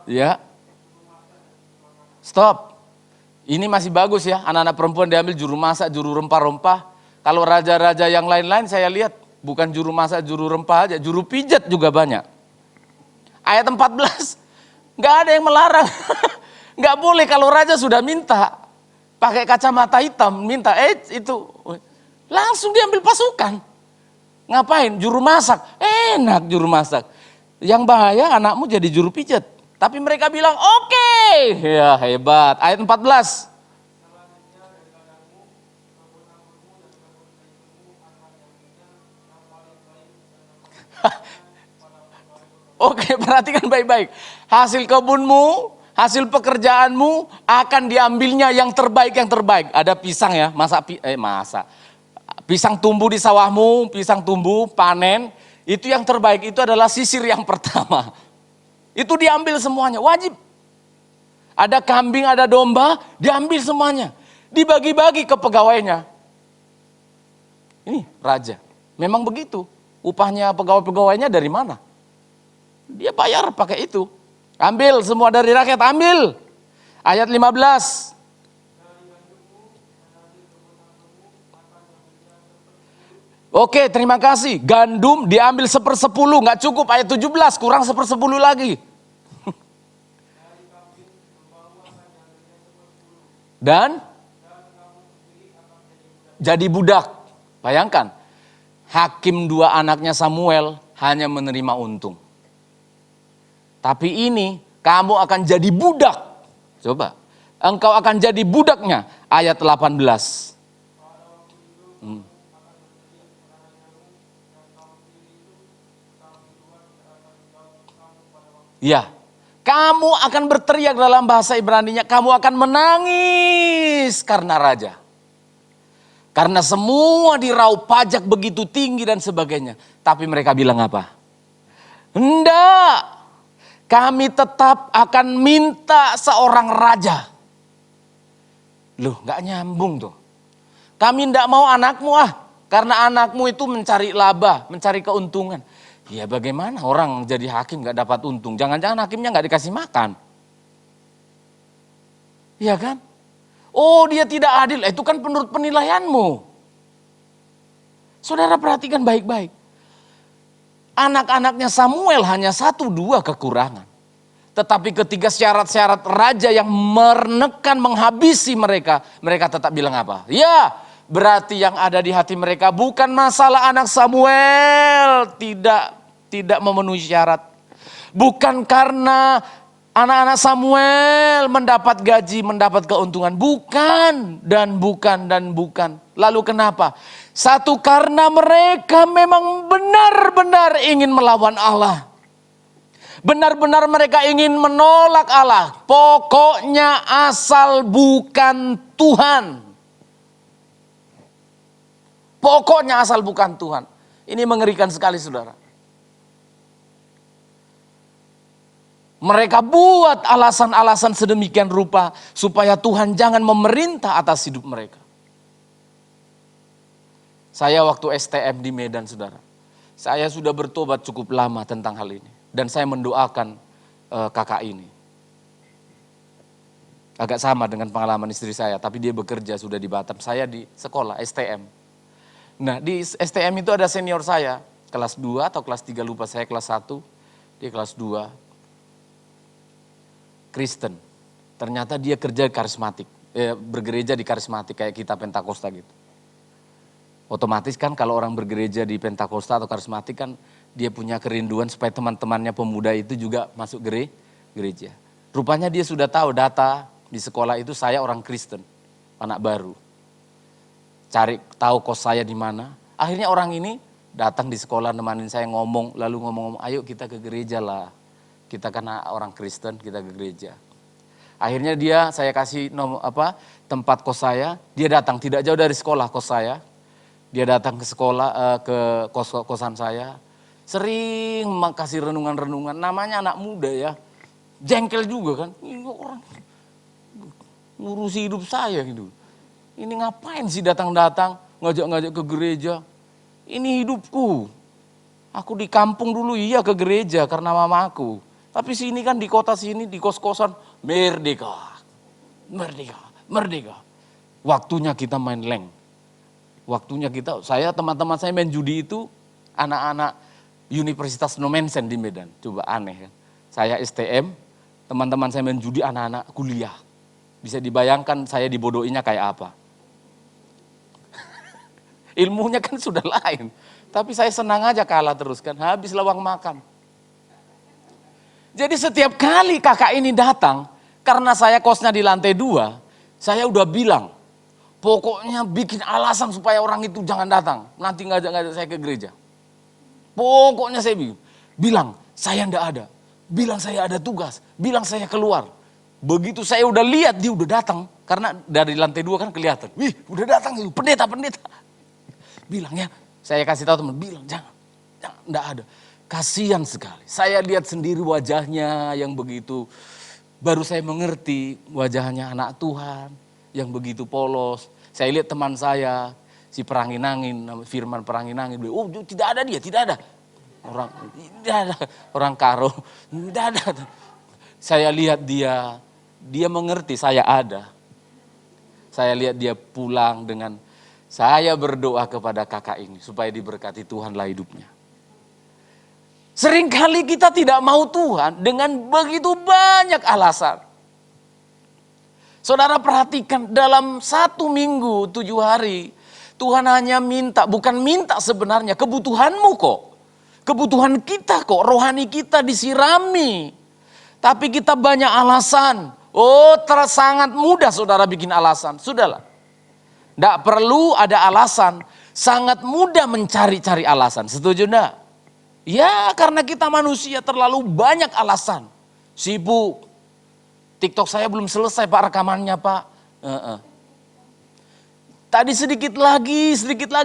Ya. Stop. Ini masih bagus ya, anak-anak perempuan diambil juru masak, juru rempah-rempah. Kalau raja-raja yang lain-lain saya lihat bukan juru masak, juru rempah aja, juru pijat juga banyak. Ayat 14, nggak ada yang melarang. Nggak boleh kalau raja sudah minta, pakai kacamata hitam, minta itu. Langsung diambil pasukan. Ngapain? Juru masak. Enak juru masak. Yang bahaya anakmu jadi juru pijat. Tapi mereka bilang oke. Ya hebat. Ayat 14. Oke, perhatikan baik-baik. Hasil kebunmu, hasil pekerjaanmu akan diambilnya yang terbaik. Ada pisang ya, pisang tumbuh di sawahmu, pisang tumbuh, panen. Itu yang terbaik, itu adalah sisir yang pertama. Itu diambil semuanya, wajib. Ada kambing, ada domba, diambil semuanya. Dibagi-bagi ke pegawainya. Ini raja, memang begitu. Upahnya pegawai-pegawainya dari mana? Dia bayar pakai itu. Ambil semua dari rakyat, ambil. Ayat 15. Oke, terima kasih. Gandum diambil 1/10, nggak cukup. Ayat 17, kurang 1/10 lagi. Dan jadi budak. Bayangkan, hakim 2 anaknya Samuel hanya menerima untung. Tapi ini kamu akan jadi budak. Coba, engkau akan jadi budaknya. Ayat 18. Ya, kamu akan berteriak dalam bahasa Ibraninya, kamu akan menangis karena raja. Karena semua diraup pajak begitu tinggi dan sebagainya. Tapi mereka bilang apa? Enggak, kami tetap akan minta seorang raja. Loh, gak nyambung tuh. Kami enggak mau anakmu Karena anakmu itu mencari laba, mencari keuntungan. Ya bagaimana orang jadi hakim gak dapat untung? Jangan-jangan hakimnya gak dikasih makan. Iya kan? Oh dia tidak adil, itu kan menurut penilaianmu. Saudara perhatikan baik-baik. Anak-anaknya Samuel hanya 1-2 kekurangan. Tetapi ketika syarat-syarat raja yang menekan, menghabisi mereka, mereka tetap bilang apa? Ya, berarti yang ada di hati mereka bukan masalah anak Samuel tidak memenuhi syarat. Bukan karena anak-anak Samuel mendapat gaji, mendapat keuntungan. Bukan, dan bukan, dan bukan. Lalu kenapa? Satu, karena mereka memang benar-benar ingin melawan Allah. Benar-benar mereka ingin menolak Allah. Pokoknya asal bukan Tuhan. Pokoknya asal bukan Tuhan. Ini mengerikan sekali saudara. Mereka buat alasan-alasan sedemikian rupa supaya Tuhan jangan memerintah atas hidup mereka. Saya waktu STM di Medan saudara. Saya sudah bertobat cukup lama tentang hal ini. Dan saya mendoakan kakak ini. Agak sama dengan pengalaman istri saya, tapi dia bekerja sudah di Batam. Saya di sekolah STM. Nah di STM itu ada senior saya, kelas 2 atau kelas 3 lupa, saya kelas 1, dia kelas 2. Kristen. Ternyata dia kerja karismatik, bergereja di karismatik kayak kita Pentakosta gitu. Otomatis kan kalau orang bergereja di Pentakosta atau karismatik kan dia punya kerinduan supaya teman-temannya pemuda itu juga masuk gereja. Rupanya dia sudah tahu data di sekolah itu saya orang Kristen, anak baru. Cari tahu kos saya di mana. Akhirnya orang ini datang di sekolah nemanin saya ngomong, lalu ngomong-ngomong, ayo kita ke gereja lah. Kita kan orang Kristen, kita ke gereja. Akhirnya saya kasih tempat kos saya, dia datang tidak jauh dari sekolah kos saya. Dia datang ke sekolah, ke kosan saya. Sering kasih renungan-renungan, namanya anak muda ya. Jengkel juga kan, ini orang ngurusi hidup saya gitu. Ini ngapain sih datang-datang, ngajak-ngajak ke gereja. Ini hidupku. Aku di kampung dulu iya ke gereja karena mamaku. Tapi sini kan di kota sini, di kos-kosan, merdeka. Merdeka, merdeka. Waktunya kita main leng. Waktunya teman-teman saya main judi itu, anak-anak Universitas Nomensen di Medan. Coba aneh kan. Saya STM, teman-teman saya main judi, anak-anak kuliah. Bisa dibayangkan saya dibodohinya kayak apa. Ilmunya kan sudah lain. Tapi saya senang aja kalah terus kan, habis lawang makan. Jadi setiap kali kakak ini datang, karena saya kosnya di lantai 2, saya udah bilang, pokoknya bikin alasan supaya orang itu jangan datang. Nanti ngajak-ngajak saya ke gereja. Pokoknya saya bilang, saya ndak ada. Bilang saya ada tugas, bilang saya keluar. Begitu saya udah lihat dia udah datang, karena dari lantai 2 kan kelihatan. Wih udah datang itu, pendeta. Bilang ya, saya kasih tahu teman, bilang jangan, ndak ada. Kasihan sekali, saya lihat sendiri wajahnya yang begitu, baru saya mengerti wajahnya anak Tuhan yang begitu polos. Saya lihat teman saya, si Perangin-angin, Firman Perangin-angin, oh tidak ada dia, tidak ada. Orang karo, tidak ada. Saya lihat dia mengerti saya ada. Saya lihat dia pulang dengan, saya berdoa kepada kakak ini supaya diberkati Tuhanlah hidupnya. Seringkali kita tidak mau Tuhan dengan begitu banyak alasan. Saudara perhatikan dalam 1 minggu 7 hari, Tuhan hanya minta, bukan minta sebenarnya, kebutuhanmu kok. Kebutuhan kita kok, rohani kita disirami. Tapi kita banyak alasan. Oh sangat mudah saudara bikin alasan, sudahlah. Tidak perlu ada alasan, sangat mudah mencari-cari alasan, setuju enggak? Ya karena kita manusia terlalu banyak alasan. Sibuk, TikTok saya belum selesai pak rekamannya pak. Tadi sedikit lagi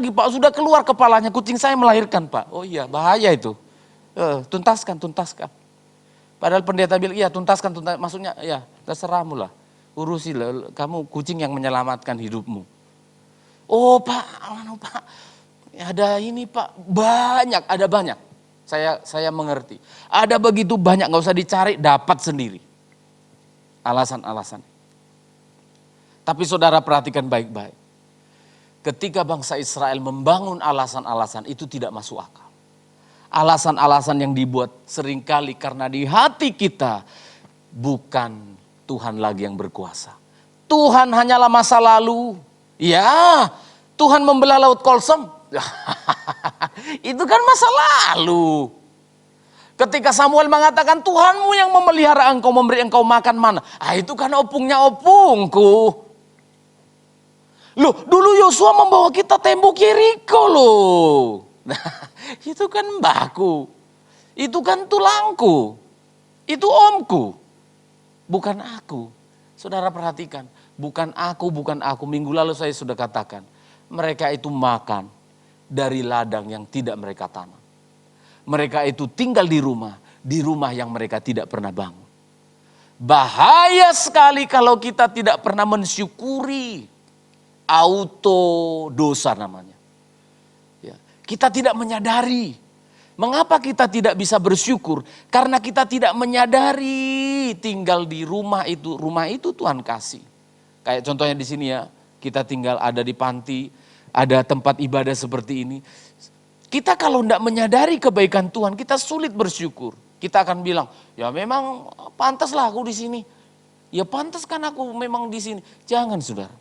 pak, sudah keluar kepalanya, kucing saya melahirkan pak. Oh iya bahaya itu, tuntaskan. Padahal pendeta bilang iya tuntaskan, maksudnya ya terserahmu lah. Urusi lah, kamu kucing yang menyelamatkan hidupmu. Oh pak, Ada ini Pak, banyak, ada banyak. Saya mengerti. Ada begitu banyak, nggak usah dicari, dapat sendiri. Alasan-alasan. Tapi saudara perhatikan baik-baik. Ketika bangsa Israel membangun alasan-alasan itu tidak masuk akal. Alasan-alasan yang dibuat seringkali karena di hati kita bukan Tuhan lagi yang berkuasa. Tuhan hanyalah masa lalu. Ya, Tuhan membelah laut Kolsem. Itu kan masa lalu. Ketika Samuel mengatakan Tuhanmu yang memelihara engkau, memberi engkau makan mana. Itu kan opungnya opungku. Loh, dulu Yosua membawa kita tembok Yeriko loh. Nah, itu kan mbahku. Itu kan tulangku. Itu omku. Bukan aku. Saudara perhatikan. Bukan aku. Minggu lalu saya sudah katakan. Mereka itu makan dari ladang yang tidak mereka tanam. Mereka itu tinggal di rumah yang mereka tidak pernah bangun. Bahaya sekali kalau kita tidak pernah mensyukuri. Auto dosa namanya. Ya, kita tidak menyadari. Mengapa kita tidak bisa bersyukur? Karena kita tidak menyadari tinggal di rumah itu. Rumah itu Tuhan kasih. Kayak contohnya di sini ya, kita tinggal ada di panti, ada tempat ibadah seperti ini. Kita kalau tidak menyadari kebaikan Tuhan, kita sulit bersyukur. Kita akan bilang, ya memang pantaslah aku di sini. Ya pantas kan aku memang di sini. Jangan saudara.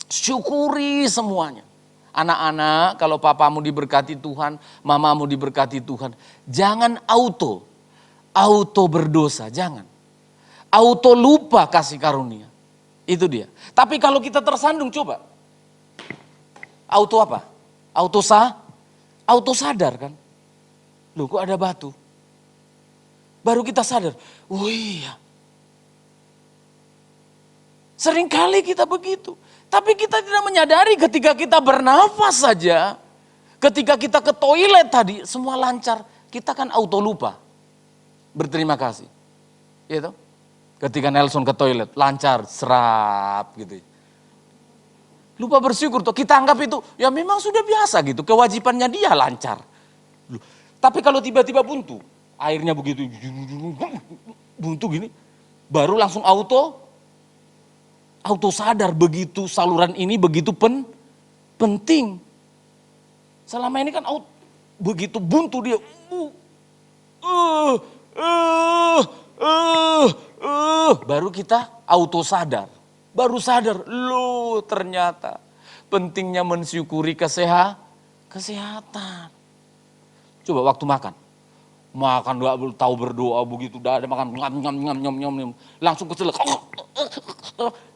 Syukuri semuanya. Anak-anak, kalau papamu diberkati Tuhan, mamamu diberkati Tuhan. Jangan auto berdosa, jangan. Auto lupa kasih karunia. Itu dia. Tapi kalau kita tersandung coba. Auto apa? Auto sadar kan. Loh kok ada batu? Baru kita sadar. Oh iya. Seringkali kita begitu. Tapi kita tidak menyadari ketika kita bernafas saja. Ketika kita ke toilet tadi semua lancar. Kita kan auto lupa. Berterima kasih. Gitu. Ketika Nelson ke toilet lancar, serap gitu. Lupa bersyukur tuh. Kita anggap itu ya memang sudah biasa gitu. Kewajibannya dia lancar. Tapi kalau tiba-tiba buntu. Airnya begitu. Buntu gini. Baru langsung auto sadar begitu saluran ini begitu penting. Selama ini kan begitu buntu dia. Baru kita auto sadar. Baru sadar, loh ternyata pentingnya mensyukuri kesehatan. Coba waktu makan gak tahu berdoa begitu, udah ada makan nyam, langsung kecelek.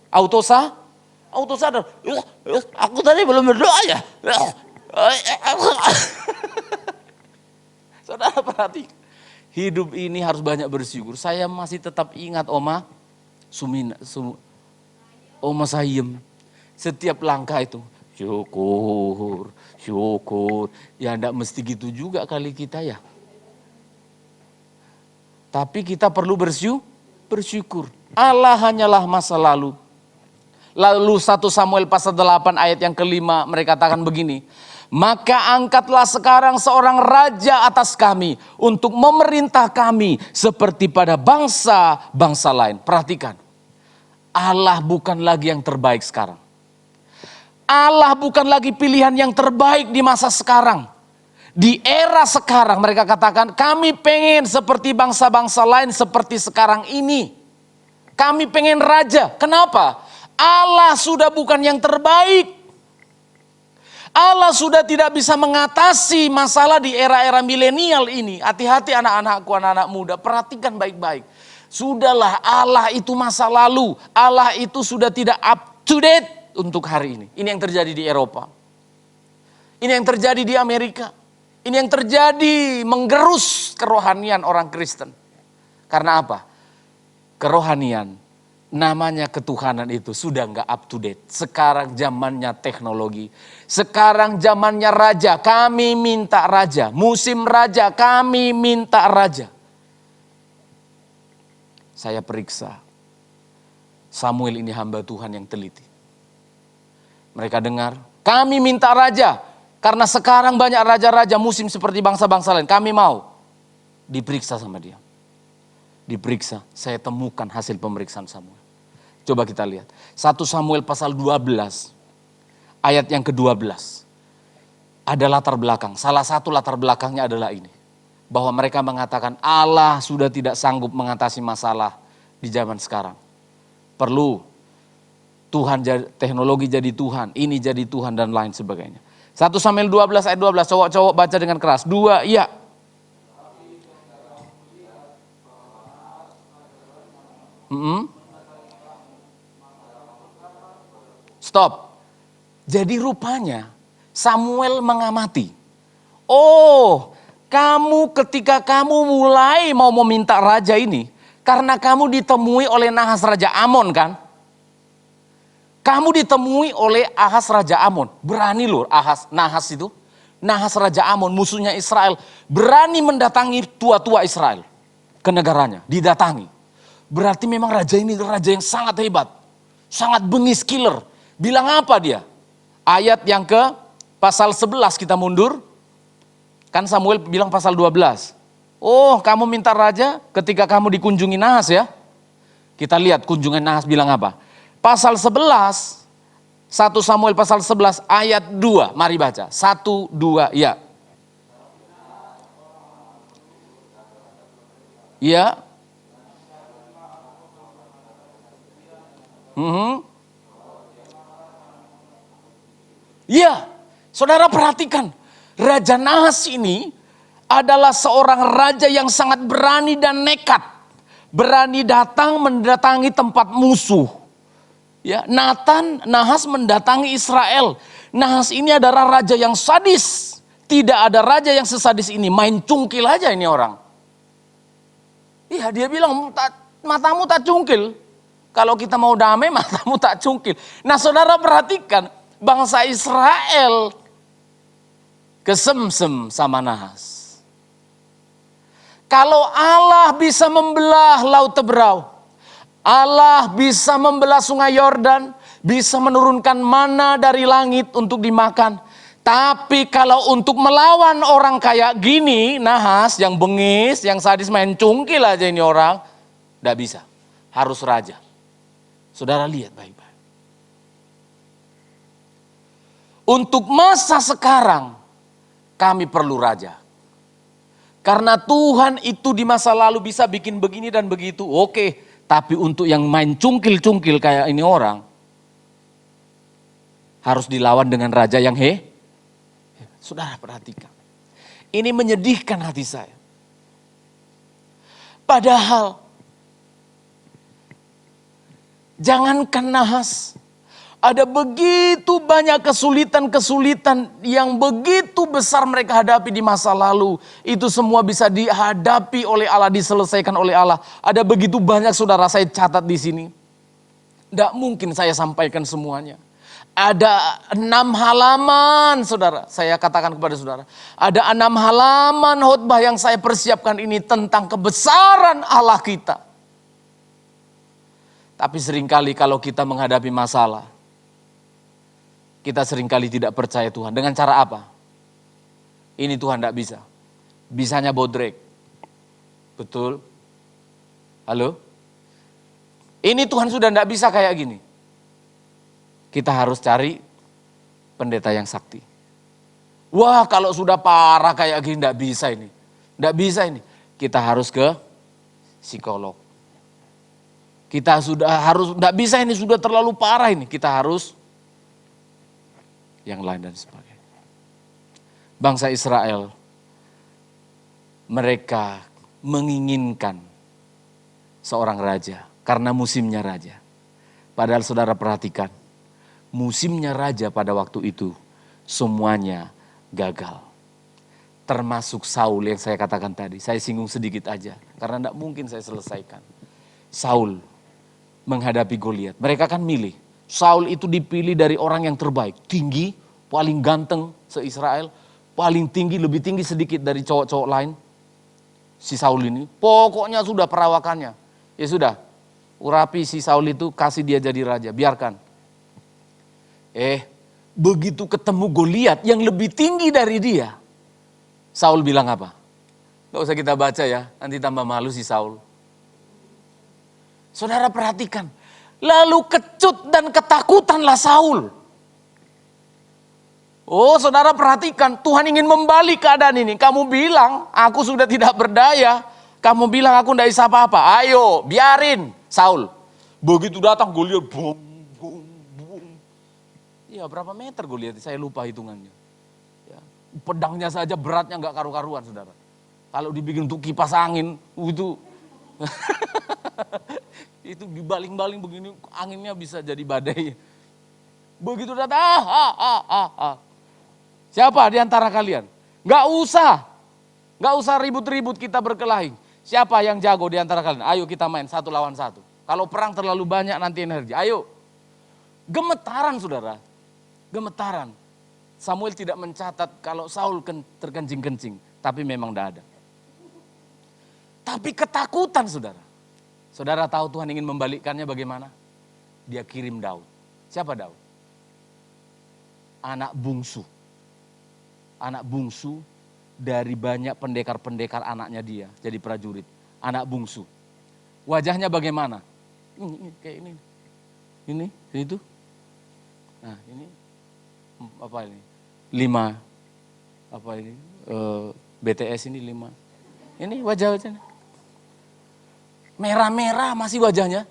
Auto sadar. Aku tadi belum berdoa ya. Saudara perhatikan. Hidup ini harus banyak bersyukur. Saya masih tetap ingat Oma Sayem. Setiap langkah itu. Syukur. Ya enggak mesti gitu juga kali kita ya. Tapi kita perlu bersyukur. Allah hanyalah masa lalu. Lalu 1 Samuel pasal 8 ayat yang kelima mereka katakan begini. Maka angkatlah sekarang seorang raja atas kami untuk memerintah kami seperti pada bangsa-bangsa lain. Perhatikan. Allah bukan lagi yang terbaik sekarang. Allah bukan lagi pilihan yang terbaik di masa sekarang. Di era sekarang mereka katakan kami pengen seperti bangsa-bangsa lain seperti sekarang ini. Kami pengen raja. Kenapa? Allah sudah bukan yang terbaik. Allah sudah tidak bisa mengatasi masalah di era-era milenial ini. Hati-hati anak-anakku, anak-anak muda. Perhatikan baik-baik. Sudahlah Allah itu masa lalu. Allah itu sudah tidak up to date untuk hari ini. Ini yang terjadi di Eropa. Ini yang terjadi di Amerika. Ini yang terjadi menggerus kerohanian orang Kristen. Karena apa? Kerohanian, namanya ketuhanan itu sudah nggak up to date. Sekarang zamannya teknologi. Sekarang zamannya raja, kami minta raja. Musim raja, kami minta raja. Saya periksa. Samuel ini hamba Tuhan yang teliti. Mereka dengar, kami minta raja. Karena sekarang banyak raja-raja musim seperti bangsa-bangsa lain. Kami mau diperiksa sama dia. Diperiksa, saya temukan hasil pemeriksaan Samuel. Coba kita lihat. 1 Samuel pasal 12, ayat yang ke-12. Ada latar belakang, salah satu latar belakangnya adalah ini. Bahwa mereka mengatakan Allah sudah tidak sanggup mengatasi masalah di zaman sekarang. Perlu Tuhan, teknologi jadi Tuhan, ini jadi Tuhan dan lain sebagainya. 1 Samuel 12 ayat 12, cowok-cowok baca dengan keras. 2, iya. Stop. Jadi rupanya Samuel mengamati. Oh, ketika kamu mulai mau meminta raja ini, karena kamu ditemui oleh Nahas Raja Amon kan? Kamu ditemui oleh Ahas Raja Amon. Berani loh Nahas itu. Nahas Raja Amon, musuhnya Israel. Berani mendatangi tua-tua Israel ke negaranya. Didatangi. Berarti memang raja ini raja yang sangat hebat. Sangat bengis, killer. Bilang apa dia? Ayat yang ke pasal 11 kita mundur. Kan Samuel bilang pasal 12. Oh, kamu minta raja ketika kamu dikunjungi Nahas ya. Kita lihat kunjungan Nahas bilang apa. Pasal 11, 1 Samuel pasal 11 ayat 2. Mari baca. 1, 2, ya. Ya. Ya, saudara perhatikan. Raja Nahas ini adalah seorang raja yang sangat berani dan nekat. Berani datang mendatangi tempat musuh. Ya, Nahas mendatangi Israel. Nahas ini adalah raja yang sadis. Tidak ada raja yang sesadis ini. Main cungkil aja ini orang. Iya, dia bilang matamu tak cungkil. Kalau kita mau damai matamu tak cungkil. Nah saudara perhatikan. Bangsa Israel kesemsem sama Nahas. Kalau Allah bisa membelah laut Teberau, Allah bisa membelah sungai Yordan, bisa menurunkan mana dari langit untuk dimakan. Tapi kalau untuk melawan orang kayak gini, Nahas yang bengis, yang sadis main cungkil aja ini orang, tidak bisa. Harus raja. Saudara lihat baik-baik. Untuk masa sekarang, kami perlu raja. Karena Tuhan itu di masa lalu bisa bikin begini dan begitu, oke. Tapi untuk yang main cungkil-cungkil kayak ini orang, harus dilawan dengan raja yang Saudara perhatikan. Ini menyedihkan hati saya. Padahal, jangankan Nahas, ada begitu banyak kesulitan-kesulitan yang begitu besar mereka hadapi di masa lalu. Itu semua bisa dihadapi oleh Allah, diselesaikan oleh Allah. Ada begitu banyak saudara, saya catat di sini. Tidak mungkin saya sampaikan semuanya. Ada 6 halaman saudara, saya katakan kepada saudara. Ada 6 halaman khotbah yang saya persiapkan ini tentang kebesaran Allah kita. Tapi seringkali kalau kita menghadapi masalah, kita seringkali tidak percaya Tuhan. Dengan cara apa? Ini Tuhan tidak bisa. Bisanya bodrek. Betul? Halo? Ini Tuhan sudah tidak bisa kayak gini. Kita harus cari pendeta yang sakti. Wah kalau sudah parah kayak gini tidak bisa ini. Tidak bisa ini. Kita harus ke psikolog. Kita sudah harus, tidak bisa ini sudah terlalu parah ini. Kita harus yang lain dan sebagainya. Bangsa Israel, mereka menginginkan seorang raja karena musimnya raja. Padahal saudara perhatikan, musimnya raja pada waktu itu semuanya gagal. Termasuk Saul yang saya katakan tadi, saya singgung sedikit aja karena tidak mungkin saya selesaikan. Saul menghadapi Goliat, mereka kan milih. Saul itu dipilih dari orang yang terbaik, tinggi, paling ganteng se-Israel, paling tinggi, lebih tinggi sedikit dari cowok-cowok lain. Si Saul ini, pokoknya sudah perawakannya. Ya sudah, urapi si Saul itu, kasih dia jadi raja, biarkan. begitu ketemu Goliat yang lebih tinggi dari dia, Saul bilang apa? Gak usah kita baca ya, nanti tambah malu si Saul. Saudara perhatikan, lalu kecut dan ketakutanlah Saul. Oh saudara perhatikan, Tuhan ingin membalik keadaan ini. Kamu bilang, aku sudah tidak berdaya. Kamu bilang aku tidak bisa apa-apa. Ayo, biarin Saul. Begitu datang Goliat, bum, bum, bum. Ya berapa meter Goliat, saya lupa hitungannya. Ya, pedangnya saja beratnya nggak karu-karuan saudara. Kalau dibikin untuk kipas angin, itu itu dibaling-baling begini, anginnya bisa jadi badai. Begitu datang, siapa di antara kalian? Nggak usah ribut-ribut kita berkelahi. Siapa yang jago di antara kalian? Ayo kita main 1 lawan 1. Kalau perang terlalu banyak nanti energi. Ayo. Gemetaran saudara, gemetaran. Samuel tidak mencatat kalau Saul terkencing-kencing, tapi memang tidak ada. Tapi ketakutan saudara. Saudara tahu Tuhan ingin membalikkannya bagaimana? Dia kirim Daud. Siapa Daud? Anak bungsu. Anak bungsu dari banyak pendekar-pendekar anaknya dia jadi prajurit. Anak bungsu. Wajahnya bagaimana? Ini kayak ini. Ini, itu. Nah, ini apa ini? 5. Apa ini? BTS ini 5. Ini wajah-wajahnya. Merah-merah masih wajahnya.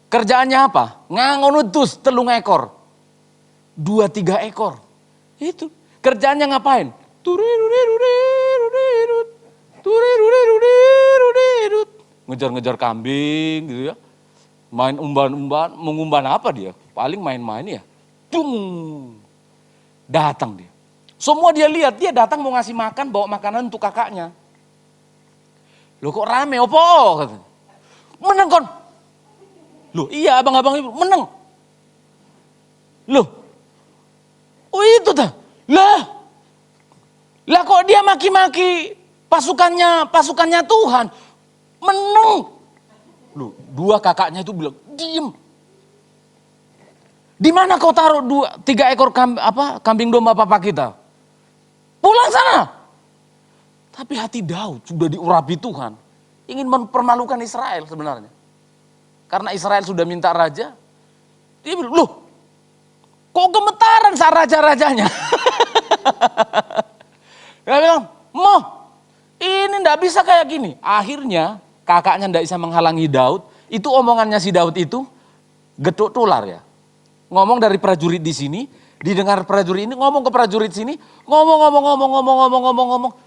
Kerjaannya apa? Ngangonutus 3 ekor. 2-3 ekor. Itu. Kerjaannya ngapain? Ngejar-ngejar kambing gitu ya. Main umban-umban, mengumban apa dia? Paling main-main ya. Dung. Datang dia. Semua dia lihat, dia datang mau ngasih makan, bawa makanan untuk kakaknya. Loh kok rame, opo? Menang kon. Loh iya abang-abang ibu, menang. Loh, oh itu dah. Lah kok dia maki-maki pasukannya Tuhan. Menang. Loh, 2 kakaknya itu bilang, diem. Di mana kau taruh 3 ekor kambing domba papa kita? Pulang sana. Tapi hati Daud sudah diurapi Tuhan. Ingin mempermalukan Israel sebenarnya. Karena Israel sudah minta raja. Dia bilang, loh kok gemetaran saat raja-rajanya? Dia bilang, ini ndak bisa kayak gini. Akhirnya kakaknya ndak bisa menghalangi Daud. Itu omongannya si Daud itu geduk tular ya. Ngomong dari prajurit di sini, didengar prajurit ini, ngomong ke prajurit sini, ngomong.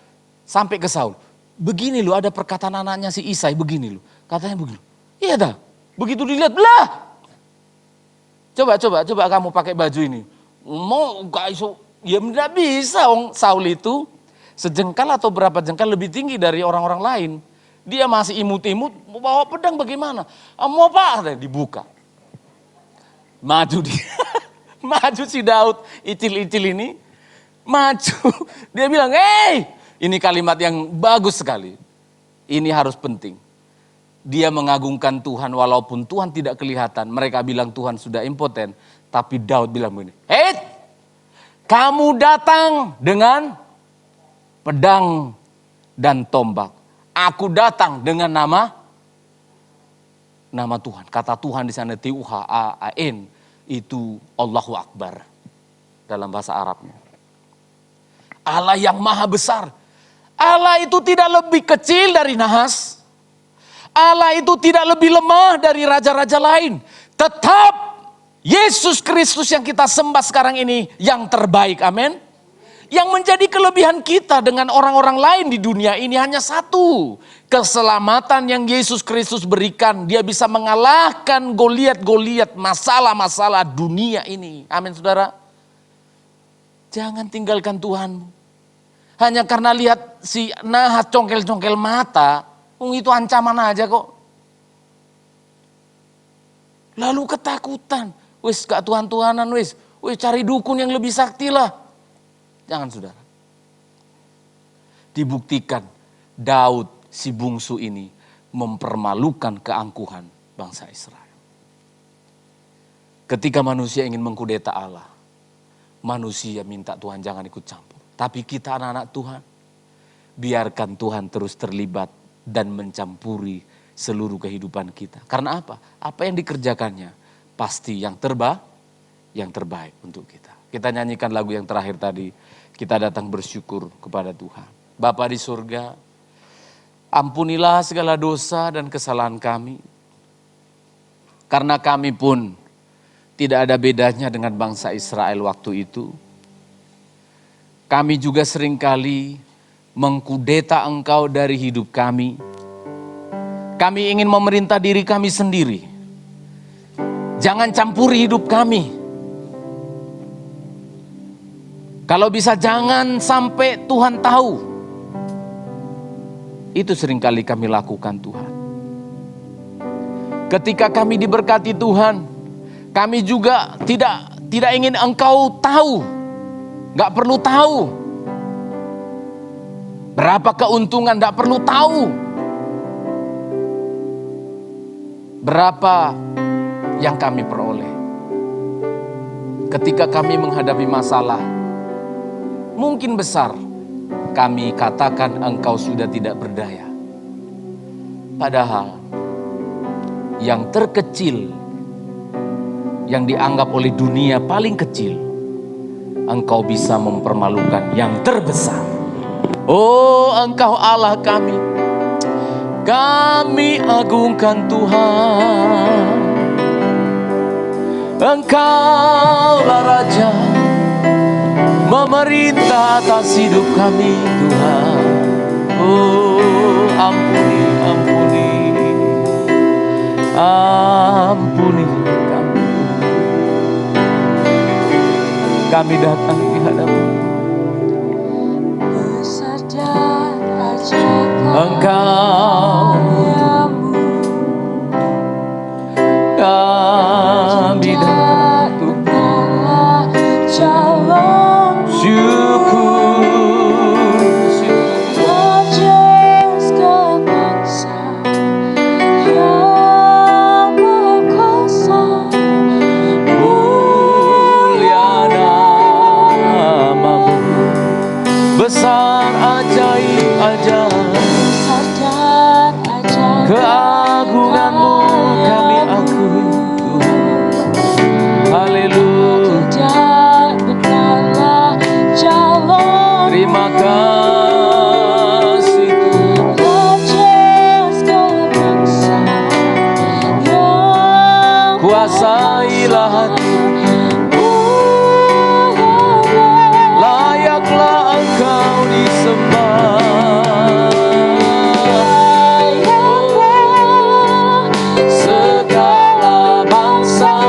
Sampai ke Saul. Begini loh ada perkataan anaknya si Isai begini loh. Katanya begini. Iya dah. Begitu dilihat, belah. Coba kamu pakai baju ini. Mau gak iso. Ya tidak bisa. Saul itu sejengkal atau berapa jengkal lebih tinggi dari orang-orang lain. Dia masih imut-imut, mau bawa pedang bagaimana? Mau apa? Dibuka. Maju dia. Maju si Daud, icil-icil ini. Maju. Dia bilang, hey! Ini kalimat yang bagus sekali. Ini harus penting. Dia mengagungkan Tuhan walaupun Tuhan tidak kelihatan. Mereka bilang Tuhan sudah impoten. Tapi Daud bilang begini. Hei, kamu datang dengan pedang dan tombak. Aku datang dengan nama Tuhan. Kata Tuhan di sana Tuhan itu Allahu Akbar dalam bahasa Arabnya. Allah yang maha besar. Allah itu tidak lebih kecil dari nahas. Allah itu tidak lebih lemah dari raja-raja lain. Tetap Yesus Kristus yang kita sembah sekarang ini yang terbaik. Amin. Yang menjadi kelebihan kita dengan orang-orang lain di dunia ini hanya satu. Keselamatan yang Yesus Kristus berikan. Dia bisa mengalahkan Goliat-Goliat, masalah-masalah dunia ini. Amin saudara. Jangan tinggalkan Tuhan. Hanya karena lihat si Nahat congkel-congkel mata. Itu ancaman aja kok. Lalu ketakutan. Wis gak Tuhan-Tuhanan wis. Wis cari dukun yang lebih sakti lah. Jangan saudara. Dibuktikan Daud si bungsu ini mempermalukan keangkuhan bangsa Israel. Ketika manusia ingin mengkudeta Allah, manusia minta Tuhan jangan ikut campur. Tapi kita anak-anak Tuhan, biarkan Tuhan terus terlibat dan mencampuri seluruh kehidupan kita. Karena apa? Apa yang dikerjakannya pasti yang terbaik untuk kita. Kita nyanyikan lagu yang terakhir tadi. Kita datang bersyukur kepada Tuhan. Bapa di surga, ampunilah segala dosa dan kesalahan kami. Karena kami pun tidak ada bedanya dengan bangsa Israel waktu itu. Kami juga seringkali mengkudeta Engkau dari hidup kami. Kami ingin memerintah diri kami sendiri. Jangan campuri hidup kami. Kalau bisa jangan sampai Tuhan tahu. Itu seringkali kami lakukan Tuhan. Ketika kami diberkati Tuhan, kami juga tidak ingin Engkau tahu. Gak perlu tahu. Berapa keuntungan gak perlu tahu. Berapa yang kami peroleh. Ketika kami menghadapi masalah, mungkin besar, kami katakan Engkau sudah tidak berdaya. Padahal yang terkecil, yang dianggap oleh dunia paling kecil, Engkau bisa mempermalukan yang terbesar. Oh, Engkau Allah kami. Kami agungkan Tuhan. Engkaulah Raja, memerintah atas hidup kami Tuhan. Oh, ampuni, ampuni, ampuni kami. Kami datang di hadapan Engkau. Kami datang besar ajaib ajaib, keagungan-Mu kami akui Tuhan. Haleluya. Terima kasih Tuhan. Kuasailah hati. Layaklah Engkau disembah. Segala bangsa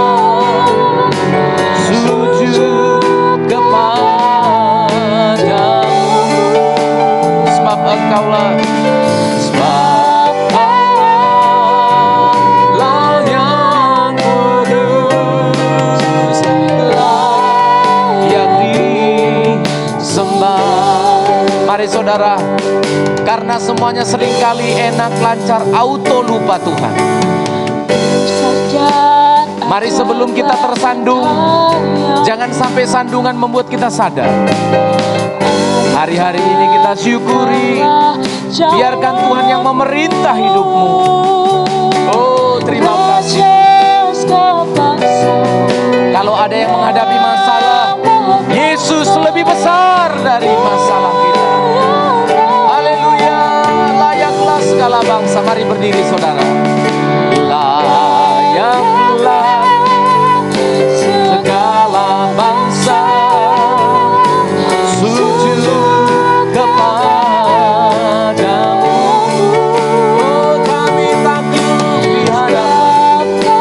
sujud kepadamu. Sebab Engkaulah, sebab Engkaulah yang kudus, layak disembah. Mari saudara, karena semuanya seringkali enak, lancar, auto lupa Tuhan. Mari sebelum kita tersandung, jangan sampai sandungan membuat kita sadar. Hari-hari ini kita syukuri, biarkan Tuhan yang memerintah hidupmu. Oh, terima kasih. Kalau ada yang menghadapi masalah, Yesus lebih besar dari masalah kita. Haleluya. Layaklah segala bangsa. Mari berdiri saudara. Layaklah segala bangsa sujud kepadamu. Oh, kami takut di hadapan-Mu.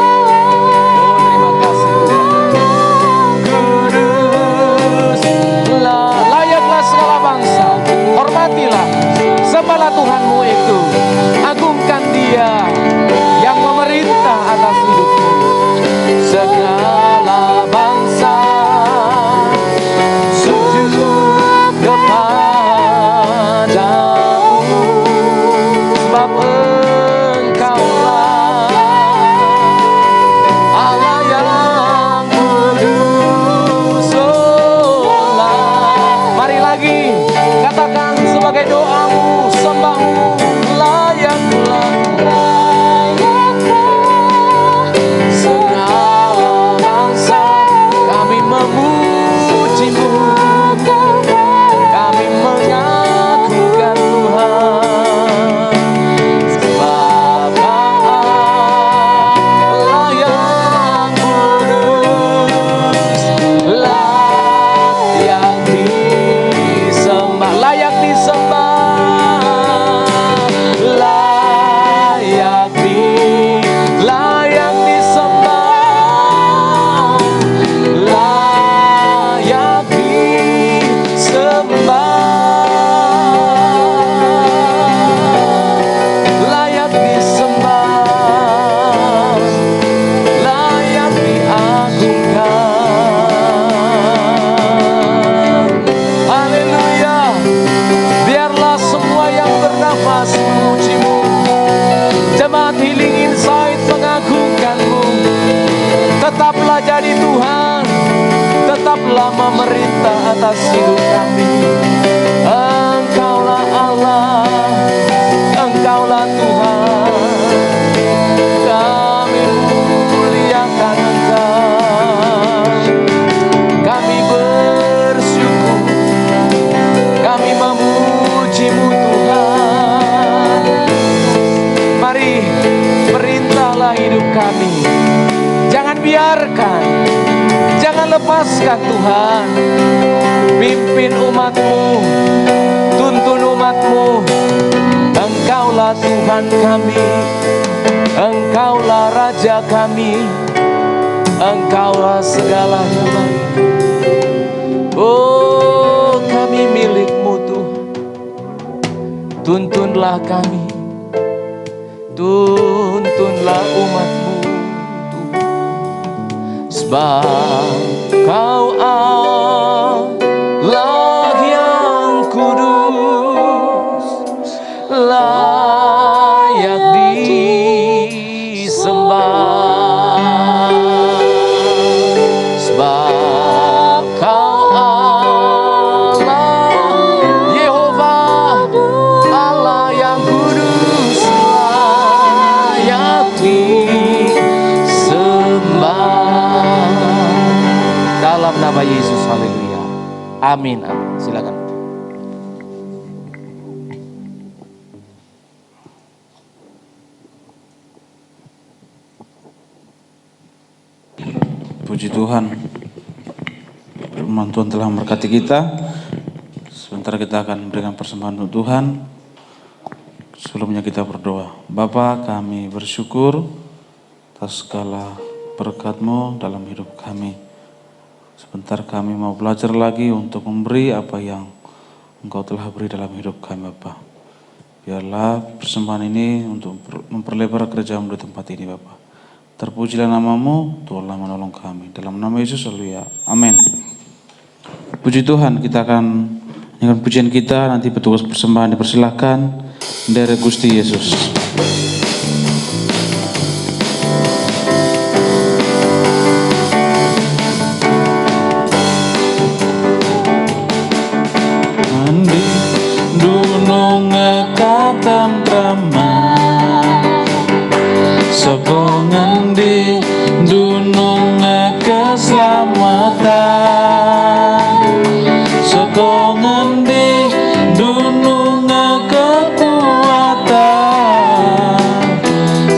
Oh, terima kasih Tuhan. Kudus, layaklah segala bangsa. Hormatilah, sembahlah Tuhanmu itu. Agungkan Dia. telah memerintah atas hidup kami. Engkaulah Allah, Engkaulah Tuhan. Kami muliakan Engkau. Kami bersyukur, kami memuji-Mu Tuhan. Mari perintahlah hidup kami. Jangan biarkan, jangan lepaskan Tuhan. Pimpin umat-Mu, tuntun umat-Mu. Engkaulah Tuhan kami, Engkaulah Raja kami, Engkaulah segalanya Bapa. Oh, kami milik-Mu Tuhan. Tuntunlah kami, tuntunlah umat-Mu Tuhan. Sebab Kau Allah yang kudus, layak disembah. Sebab Kau Allah Yehova, Allah yang kudus, layak disembah. Dalam nama Yesus, haleluya. Amin, amin. Silakan. Puji Tuhan, firman Tuhan telah memberkati kita. Sebentar kita akan memberikan persembahan untuk Tuhan. Sebelumnya kita berdoa. Bapa, kami bersyukur atas segala berkat-Mu dalam hidup kami. Sebentar kami mau belajar lagi untuk memberi apa yang Engkau telah beri dalam hidup kami, Bapa. Biarlah persembahan ini untuk memperlebar kerja-Mu di tempat ini, Bapa. Terpujilah nama-Mu, Tuhanlah menolong kami. Dalam nama Yesus, haleluya. Amin. Puji Tuhan, kita akan nyanyikan pujian kita. Nanti petugas persembahan dipersilahkan. Dari Gusti Yesus. Andi dunung ngekatan drama, sapa ngendi dunung keselamatan, saka ngendi dunung kekuatan,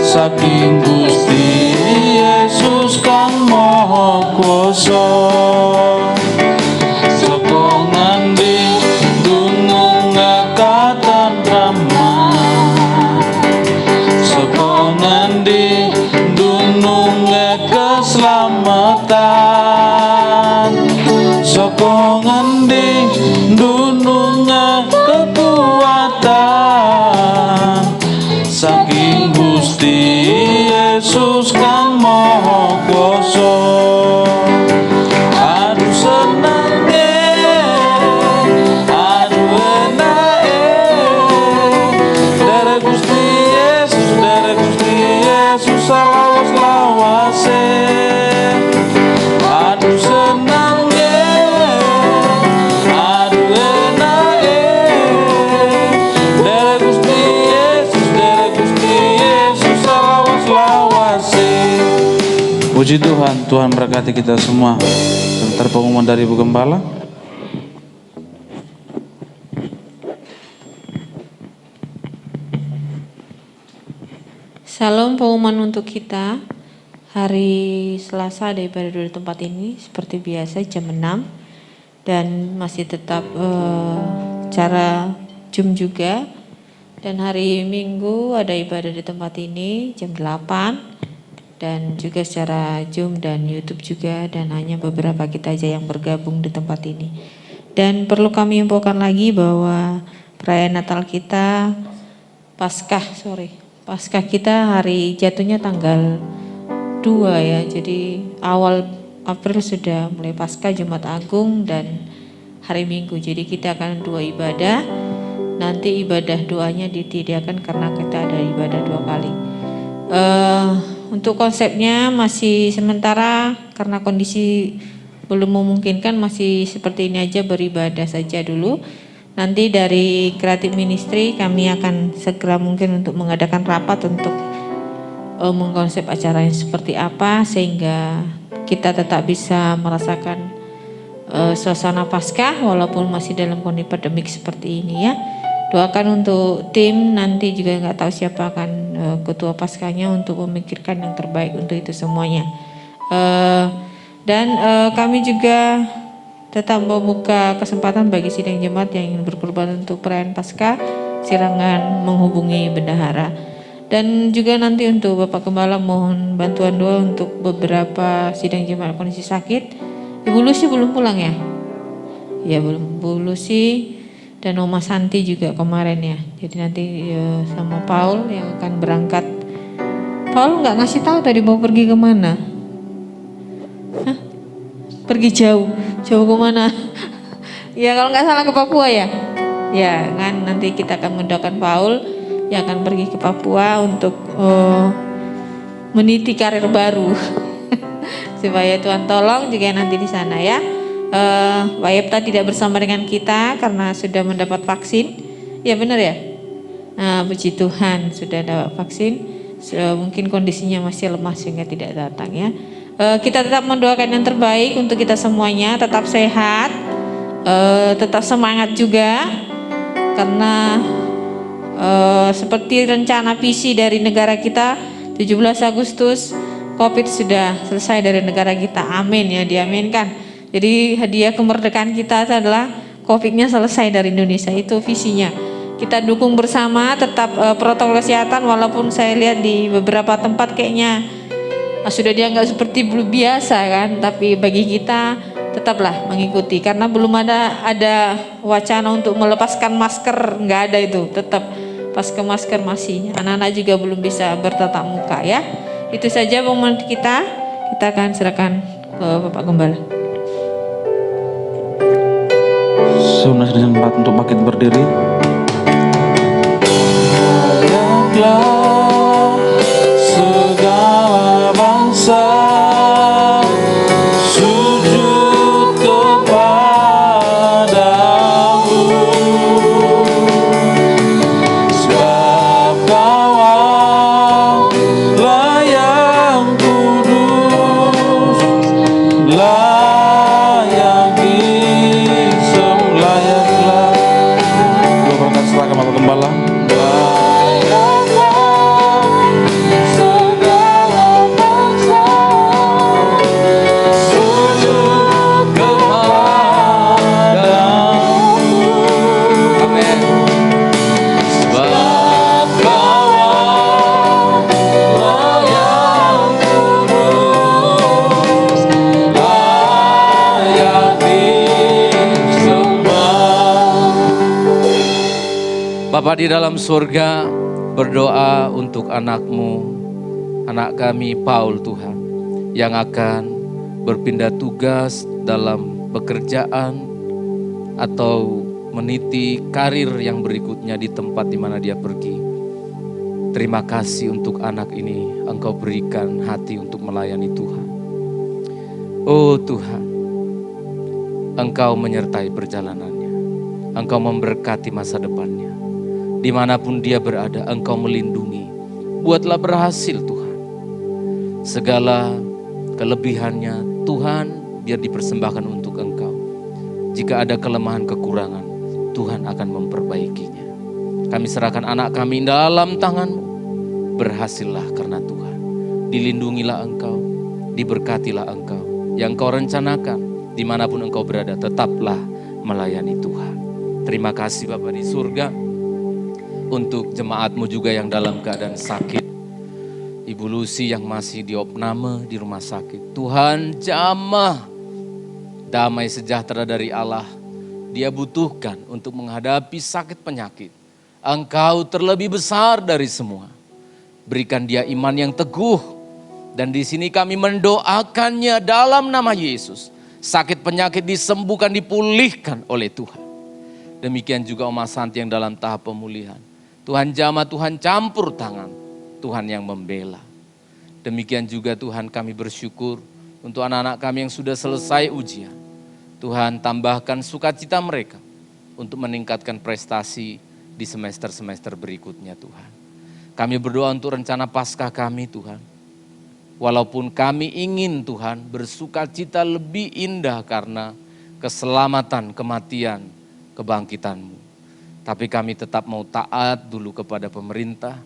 saking Gusti Yesus kang Maha Kuwasa. Saka ngendi dunung ngekatan drama, saka ngendi dunung keselamatan, saka ngendi dunung kekuatan, saking Gusti Yesus kang Maha Kuwasa. Aduh senenge, aduh enake, dari Gusti Yesus lawas-lawase. Aduh senenge, aduh enake, dari Gusti Yesus lawas-lawase. Puji Tuhan, Tuhan berkati kita semua. Sebentar pengumuman dari Ibu Gembala. Salam, pengumuman untuk kita. Hari Selasa ada ibadah doa di tempat ini seperti biasa jam 6 dan masih tetap cara Zoom juga. Dan hari Minggu ada ibadah di tempat ini jam 8 dan juga secara Zoom dan YouTube juga, dan hanya beberapa kita aja yang bergabung di tempat ini. Dan perlu kami infokan lagi bahwa perayaan Natal kita Paskah kita hari jatuhnya tanggal 2 ya. Jadi awal April sudah mulai Paskah, Jumat Agung dan hari Minggu. Jadi kita akan 2 ibadah. Nanti ibadah doanya ditiadakan karena kita ada ibadah 2 kali. Untuk konsepnya masih sementara karena kondisi belum memungkinkan masih seperti ini aja, beribadah saja dulu. Nanti dari Kreatif Ministry kami akan segera mungkin untuk mengadakan rapat untuk mengkonsep acara yang seperti apa sehingga kita tetap bisa merasakan suasana Paskah walaupun masih dalam kondisi pandemik seperti ini ya. Doakan untuk tim, nanti juga nggak tahu siapa akan ketua Paskahnya untuk memikirkan yang terbaik untuk itu semuanya. Dan kami juga tetap membuka kesempatan bagi sidang jemaat yang ingin berkorban untuk perayaan Paskah, silakan menghubungi bendahara. Dan juga nanti untuk Bapak Gembala mohon bantuan doa untuk beberapa sidang jemaat kondisi sakit. Ibu Lucy belum pulang ya? Ya belum, Bu Lucy dan Oma Santi juga kemarin ya. Jadi nanti sama Paul yang akan berangkat. Paul nggak ngasih tahu tadi mau pergi kemana? Hah? Pergi jauh kemana? Ya kalau nggak salah ke Papua ya. Ya kan nanti kita akan mendoakan Paul yang akan pergi ke Papua untuk meniti karir baru. Supaya Tuhan tolong juga nanti di sana ya. Pak Yepta tidak bersama dengan kita karena sudah mendapat vaksin. Ya benar ya. Nah, puji Tuhan sudah dapat vaksin. Mungkin kondisinya masih lemah sehingga tidak datang ya. Kita tetap mendoakan yang terbaik untuk kita semuanya, tetap sehat, tetap semangat juga karena seperti rencana visi dari negara kita 17 Agustus COVID sudah selesai dari negara kita. Amin ya, diaminkan. Jadi hadiah kemerdekaan kita adalah COVID-nya selesai dari Indonesia, itu visinya. Kita dukung bersama, tetap protokol kesehatan walaupun saya lihat di beberapa tempat kayaknya sudah dianggap seperti belum biasa kan, tapi bagi kita tetaplah mengikuti karena belum ada wacana untuk melepaskan masker, nggak ada itu, tetap pakai masker masih. Anak-anak juga belum bisa bertatap muka ya. Itu saja pengumuman kita akan serahkan ke Bapak Gembala. Sunnah sedang tempat untuk bangkit berdiri. Layaklah segala bangsa sujud kepadamu, sebab Kaulah yang kudus, layak layaklah. Dua berangkat serahkan Bapak Gembala. Bapa di dalam surga, berdoa untuk anakmu, anak kami Paul Tuhan, yang akan berpindah tugas dalam pekerjaan atau meniti karir yang berikutnya di tempat di mana dia pergi. Terima kasih untuk anak ini, Engkau berikan hati untuk melayani Tuhan. Oh Tuhan, Engkau menyertai perjalanannya, Engkau memberkati masa depannya. Dimanapun dia berada, Engkau melindungi. Buatlah berhasil Tuhan. Segala kelebihannya Tuhan biar dipersembahkan untuk Engkau. Jika ada kelemahan kekurangan, Tuhan akan memperbaikinya. Kami serahkan anak kami dalam tangan-Mu. Berhasillah karena Tuhan. Dilindungilah Engkau, diberkatilah Engkau. Yang Engkau rencanakan, dimanapun Engkau berada, tetaplah melayani Tuhan. Terima kasih Bapa di surga. Untuk jemaat-Mu juga yang dalam keadaan sakit. Ibu Lucy yang masih diopname di rumah sakit. Tuhan jamah damai sejahtera dari Allah. Dia butuhkan untuk menghadapi sakit penyakit. Engkau terlebih besar dari semua. Berikan dia iman yang teguh. Dan di sini kami mendoakannya dalam nama Yesus. Sakit penyakit disembuhkan, dipulihkan oleh Tuhan. Demikian juga Oma Santi yang dalam tahap pemulihan. Tuhan jamah, Tuhan campur tangan, Tuhan yang membela. Demikian juga Tuhan kami bersyukur Untuk anak-anak kami yang sudah selesai ujian, Tuhan tambahkan sukacita mereka untuk meningkatkan prestasi di semester-semester berikutnya Tuhan. Kami berdoa untuk rencana Paskah kami Tuhan. Walaupun kami ingin Tuhan bersukacita lebih indah karena keselamatan, kematian, kebangkitan-Mu. Tapi kami tetap mau taat dulu kepada pemerintah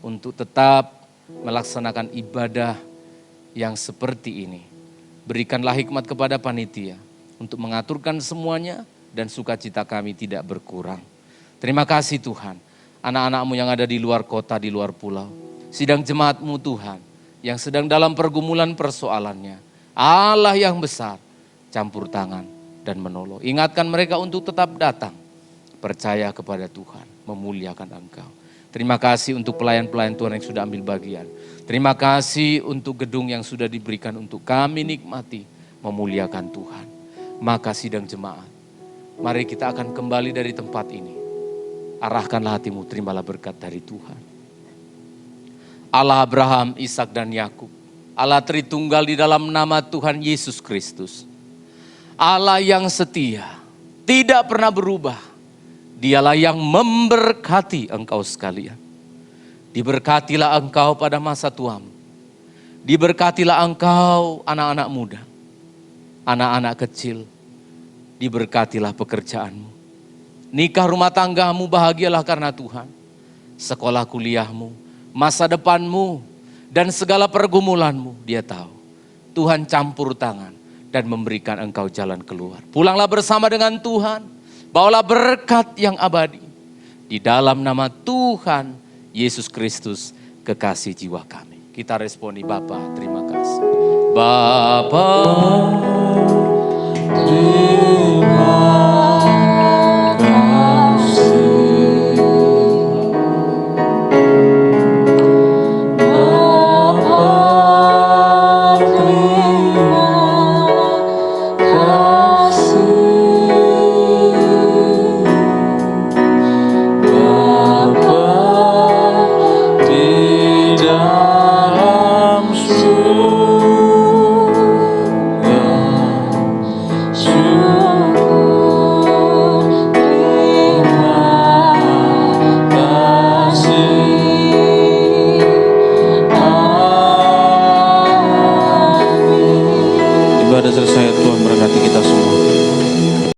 untuk tetap melaksanakan ibadah yang seperti ini. Berikanlah hikmat kepada panitia untuk mengaturkan semuanya dan sukacita kami tidak berkurang. Terima kasih Tuhan, anak-anak-Mu yang ada di luar kota, di luar pulau. Sidang jemaat-Mu Tuhan, yang sedang dalam pergumulan persoalannya. Allah yang besar, campur tangan dan menolong. Ingatkan mereka untuk tetap datang, percaya kepada Tuhan, memuliakan Engkau. Terima kasih untuk pelayan-pelayan Tuhan yang sudah ambil bagian. Terima kasih untuk gedung yang sudah diberikan untuk kami nikmati, memuliakan Tuhan. Maka sidang jemaat, mari kita akan kembali dari tempat ini. Arahkanlah hatimu, terimalah berkat dari Tuhan. Allah Abraham, Ishak dan Yakub, Allah Tritunggal di dalam nama Tuhan Yesus Kristus. Allah yang setia, tidak pernah berubah. Dialah yang memberkati engkau sekalian. Diberkatilah engkau pada masa tuamu. Diberkatilah engkau anak-anak muda, anak-anak kecil. Diberkatilah pekerjaanmu. Nikah rumah tanggamu bahagialah karena Tuhan. Sekolah kuliahmu, masa depanmu, dan segala pergumulanmu Dia tahu. Tuhan campur tangan dan memberikan engkau jalan keluar. Pulanglah bersama dengan Tuhan, bawalah berkat yang abadi. Di dalam nama Tuhan Yesus Kristus, kekasih jiwa kami. Kita responi, Bapa, terima kasih. Bapa, terima kasih. Ibadah selesai, Tuhan berkati kita semua.